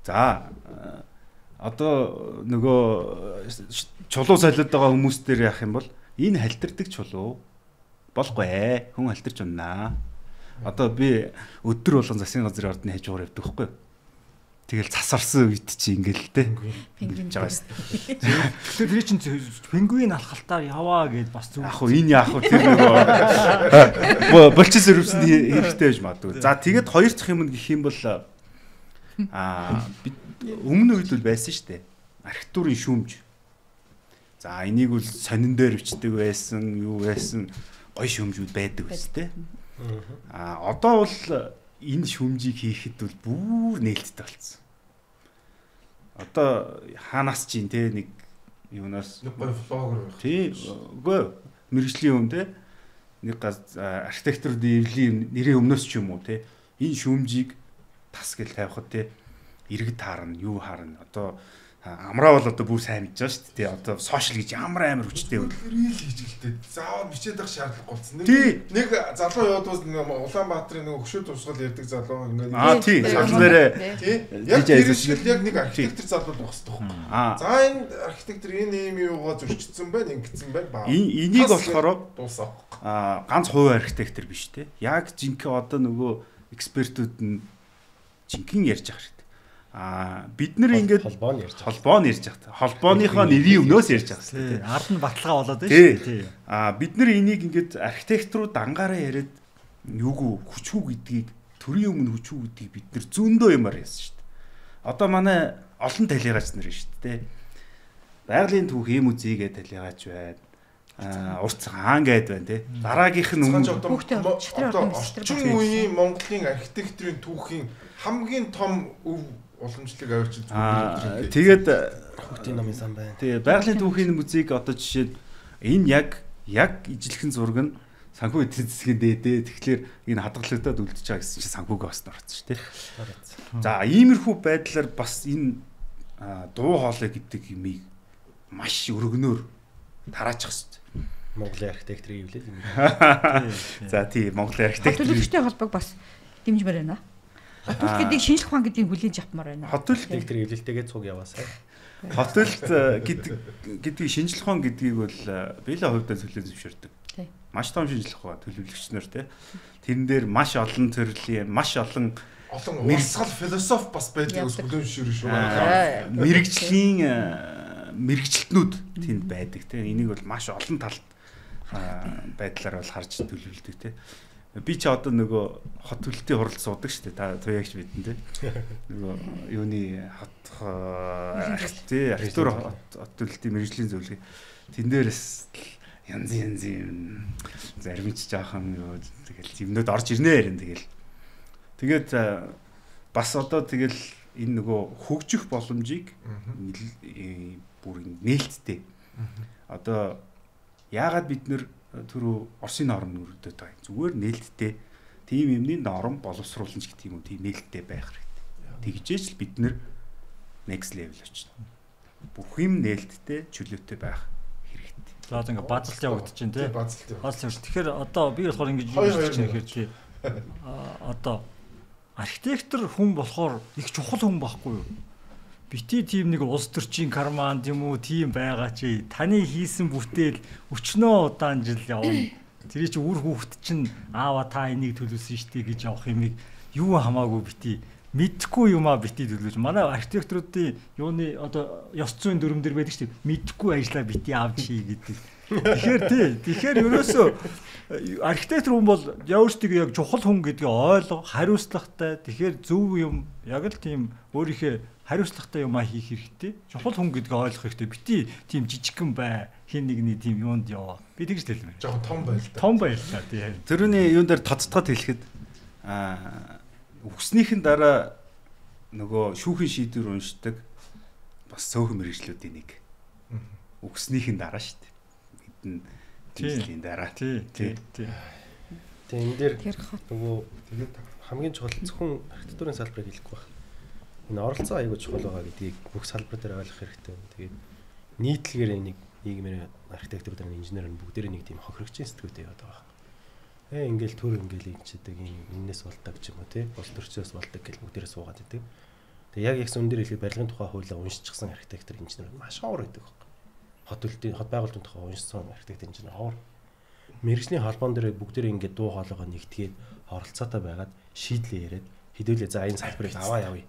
За одоо нөгөө чулуу солиод байгаа хүмүүс дээр яах юм бол энэ халтардаг чулуу болохгүй хүн халтарч уннаа. Одоо би өдөр болгон засгийн газрын ордны хажуугаар явдаг байхгүй юу? Тэгэл засарсан үед чи ингээл те. Пингвин байгаа шүү дээ. Тэгэхээр тэр чинь пингвин алхалтаар яваа гэж бас зүг. Яг хөө энэ яг хөө тэр нөгөө булчин сэрвсэнд хэрэгтэй байж магадгүй. За тэгээд хоёр дахь юм гэх юм бол бид өмнө үед бол байсан шүү дээ. Архитектурын шүүмж. За энийг бол сонин дээр бичдэг байсан, юу байсан, гоё шүүмжүүд байдаг байсан те. Одоо бол энэ шүүмжийг хийхэд бол бүр нээлттэй болсон. Одоо хаанаас чинь те нэг юунаас гоё флогер байх. Тий, үгүй мэрэгжлийн хүн те нэг архитектур дэвлийн нэрийн өмнөөс ч юм уу те энэ шүүмжийг тас гэл тавихад те иргэд харна, юу харна. Одоо амраа бол одоо бүр сайн мэдж байгаа шүү дээ. Одоо сошиал гэж амар хүчтэй юм. Рил хийж гэлтэй. Заавал бичээд байх шаардлага болсон. Нэг залуу явдвал Улаанбаатарын нэг өгшөө тусгал ярьдаг залуу ингээд тий. Залуу нэрээ. Тий. Яг яг нэг архитектор залуу байх хэрэгтэй байхгүй. За энэ архитектор энэ юм юугаа зөрчилсөн байна, ингэсэн байна. Энийг болохоор дуусаа. Ганц хувийн архитектор биш те. Яг жинхэнэ одоо нөгөө экспертүүд нь жинхэнэ ярьж байгаа. Бид нэр ингээд холбоо нь ярьж байгаа. Холбооныхоо нэрийн өмнөөс ярьж байгаа тийм. Ард нь баталгаа болоод байна шүү дээ. Бид нэр энийг ингээд архитекторууд ангаараа яриад юугүй хүчгүй гэдгийг төрийн өмнө хүчгүй гэдгийг бид нэр зөндөө юмар яасан шүү дээ. Одоо манай олон талигаач нар шүү дээ. Байгалийн түүх юм үзийгээ талигаач байна. Урт хаан гээд байна тий. Дараагийнх нь одоо орчин үеийн Монголын архитектурын түүхийн хамгийн том уламжлалыг авчиж зүгээр. Тэгээд хүүхдийн номын сан байна. Тэгээ байгалийн түүхийн музейг одоо жишээд энэ яг ижилхэн зураг нь санхүү эдийн засгийн дээдээ тэгэхээр энэ хадгалагдаад үлдчихэж байгаа гэсэн чинь санхүүгээ бас норцсон шүү дээ. За иймэрхүү байдлаар бас энэ дуу хоолой гэдэг юмыг маш өргөнөөр тараачих хэрэгтэй. Монголын архитекторыг эвлээл юм. За тий Монголын архитектор төлөвлөгчтэй холбоог бас дэмжмээр байна. Хот төлөлт гэдэг шинжлэх ухаан гэдгийг хүлээж авмаар байна. Хот төлөлт архитектор эвлэлтэйгээ цуг яваасай. Хот төлөлт гэдэг шинжлэх ухаан гэдгийг бол биелээ хувьдаа төлөв зөвшөөрдөг. Маш том шинжлэх ухаан төлөвлөгч нар те. Тэрэн дээр маш олон төрлийн маш олон урсгал философи бас байдаг ус бүлээн шүү. Мэргэжилтнүүд тэнд байдаг те. Энийг бол маш олон талд байдлаар бол харж төлөвлөдөг те. Би ч одоо нөгөө хот төлөлтийн хурал суудаг шүү дээ. Та туяагч бидэн те. Нөгөө юуны архитектур хот төлөлтийн мэргэжлийн зөвлөгөө. Тэн дээрээс янз зарим ч жаахан юу тэгэл юмнууд орж ирнэ ярин тэгээд бас одоо тэгэл энэ нөгөө хөгжих боломжийг бүр нээлттэй. Одоо яагаад бид нэр түрүү Оросын норм нүрдэд байгаа. Зүгээр нээлттэй тийм юмны норм боловсруулна ч гэдэг юм уу, тийм нээлттэй байх хэрэгтэй. Тэгжээж л бид нэр next level очно. Бүх юм нээлттэй, чөлөөтэй байх хэрэгтэй. За одоо ингээ базалт явагдаж байна тий. Базалт. Тэгэхээр одоо би болохоор ингэж хэлж байна гэхээр тий. Одоо архитектор хүн болохоор их чухал хүн байхгүй юу? Бити тийм нэг улс төрчийн карман юм уу тийм байгаа чи таны хийсэн бүтээл өчнөө удаан жил явна. Тэр чи үр хүүхэд чинь аава та энийг төлөвлөсөн штий гэж явах юмыг юу хамаагүй бити мэдхгүй юмаа бити төлөвлөж. Манай архитекторуудын юуны одоо ёс зүйн дүрм дэр байдаг штий. Мэдхгүй ажиллаа бити авч хий гэдэг. Тэгэхээр ерөөсөө архитектор хүн бол явжтыг яг чухал хүн гэдгийг ойлго, хариуцлагатай. Тэгэхээр зөв юм яг л тийм өөрийнхөө хариуцлагатай юмаа хийх хэрэгтэй. Чухал хүн гэдгийг ойлгох хэрэгтэй. Бити тийм жижигхэн бай. Хин нэгний тийм юунд яваа. Би тэгж хэлмээр. Жохон том байл та. Том байл та тийм. Тэрүүний юун дээр тоцтгоод хэлэхэд үгснийхэн дараа нөгөө шүүхийн шийдвэр уншдаг бас цөөхөн мэргэжлүүдийн нэг. Үгснийхэн дараа шүү дээ. Тэлийн дараа. Тий. Тэгээ энэ дээр нөгөө тэгээд хамгийн чухал зөвхөн архитектурын салбарыг хэлэхгүй байна. Энэ оролцоо аягүй чухал байгаа гэдгийг бүх салбар дээр ойлгох хэрэгтэй. Тэгээд нийтлэгээр энийг нийгмийн архитектор дээр инженер бүгдээрээ нэг тийм хохирогчийн сэтгүүтэй яваад байгаа. Ингээл төр ингээл инчдэг энэс болдог ч юм уу тий. Бос төрчөөс болдог гэл бүгдээрээ суугаад идэг. Тэгээд яг ягс өндөр хэлбэл барилгын тухай хуулиа уншчихсан архитектор инженер маш ховор байдаг. Хот байгуулалтын тухай уншсан архитектор инженер ховор. Мэргэжлийн холбоон дээр бүгдээрээ ингээд дуу хоолойгоо нэгтгээд оролцоотой байгаад шийдлээ яриад хэдүүлээ за энэ салбарыг аваа явъя.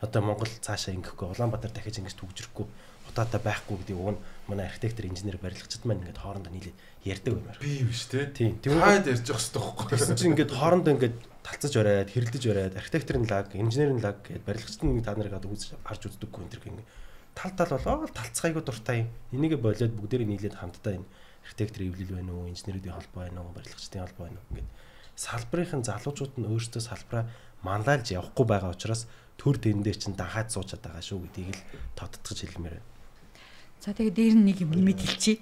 Одоо Монгол цаашаа ингэхгүй Улаанбаатар дахиж ингэж төгжрөхгүй утаатай байхгүй гэдэг уг нь манай архитектор инженер барилгачид маань ингээд хоорондоо нийлээд ярьдаг юмар. Би биш те. Тийм. Хаад ярьж явах хэрэгтэй байхгүй. Тэгсэн чинь ингээд хоорондоо ингээд талцаж ороод хэрэлдэж ороод архитекторын лаг, инженерийн лаг гэдээ барилгачид нь та нарыг харж үздэггүй энэ төр гэнгээ. Тал болоо талцгайгүй дуртай. Энийгээ болоод бүгдээрээ нийлээд хамтдаа энэ архитектор эвлэл байна уу, инженерийн холбоо байна уу, барилгачдын холбоо байна уу ингээд салбарын залуучууд нь өөрсдөө салбараа манлайлж явахгүй байгаа учраас төр тэн дээр чинь дахиад суучаад байгаа шүү гэдгийг л тодтогч хэлмээр байна. За тэгээ дээр нь нэг юм хэлчихье.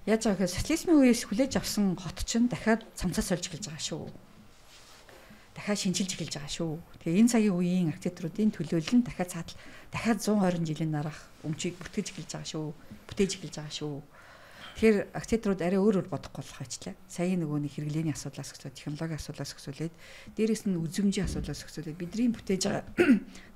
Яаж байгаа гэхээр социализмын үеэс хүлээж авсан хот чинь дахиад цамцаас олж эхэлж байгаа шүү. Дахиад шинжилж эхэлж байгаа шүү. Тэгээ энэ цагийн үеийн архитектуруудын төлөөлөл нь дахиад 120 жилийн дараах өмчийг бүтээж эхэлж байгаа шүү. Бүтээж эхэлж байгаа шүү. Тэгэхээр архитектурууд арай өөр бодохгүй болох ажлаа. Саяны нөгөө нэг хэрэглээний асуудлаас өсөж, технологийн асуудлаас өсөөлээд, дээрэс нь үзмжийн асуудлаас өсөөлээд бидний бүтээж байгаа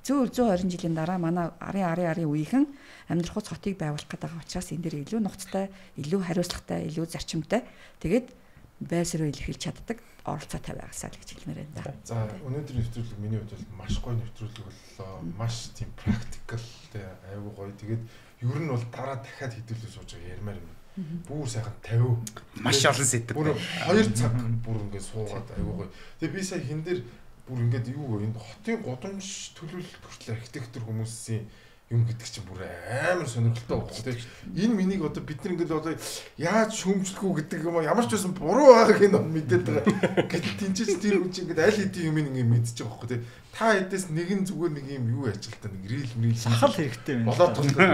зөв 120 жилийн дараа манай арын үеийнхэн амьдрах хуц хотыг байгуулах гэдэг учраас энэ дээр илүү нухацтай, илүү хариуцлагатай, илүү зарчимтай. Тэгээд байсруу илэрхийлж чаддаг оролцоотой байгаасаа л гэж хэлмээр байна. За өнөөдрийн нэвтрүүлэг миний хувьд бол маш гоё нэвтрүүлэг боллоо. Маш тийм практикал аюу гоё. Тэгээд ер нь бол дараа дахиад хэдүүлээ сууж байгаа ярмаар юм. Бүр сайхан 50 маш олон сэдв. Бүр 2 цаг бүр ингээд суугаад аюу гоё. Тэгээ би сая хин дээр бүр ингээд юу вэ? Энэ хотын годамж төлөвлөлт хүртэл архитектор хүмүүсийн юм гэдэг чинь бүр амар сонирхолтой байхгүй тийм. Энэ минийг одоо бид нар ингээд одоо яаж шүүмжлэхгүй гэдэг юм ямар ч байсан буруу байгааг энэ мэдээд байгаа. Гэтэл тэнцэж тэр хүн чинь ингээд аль хэдийн юм ингээд мэдчихэж байгаа байхгүй тийм. Та эдээс нэгэн зүгээр нэг юм юу ажилтаа нэг рил сахал хэрэгтэй байна. Болоод тулдаг.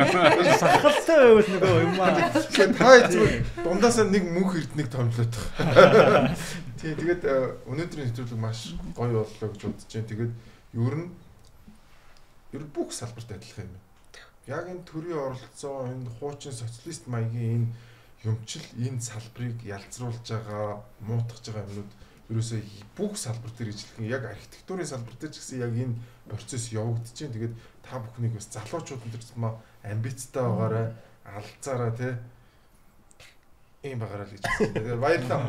Сахалтай байвал нөгөө юм аа. Тэгэхээр та зүгээр дундаасаа нэг мөнх эрднийг томлоод байгаа. Тийм тэгээд өнөөдрийн нэвтрүүлэг маш гоё боллоо гэж бодож байна. Тэгээд ер нь бүх салбарт адилхан юм. Яг энэ төрийн оролцоо, энэ хуучин социалист маягийн энэ юмчил энэ салбарыг ялцруулж байгаа, муутгаж байгаа юмнууд ерөөсөө бүх салбар дээр ижилхэн яг архитектурын салбар дээр ч гэсэн яг энэ процесс явагдаж байна. Тэгээд та бүхнийг бас залуучууд энэ төр амбицтай байгаарай, алцаараа тий ийм байгаарай л гэж. Тэгээд баярлалаа.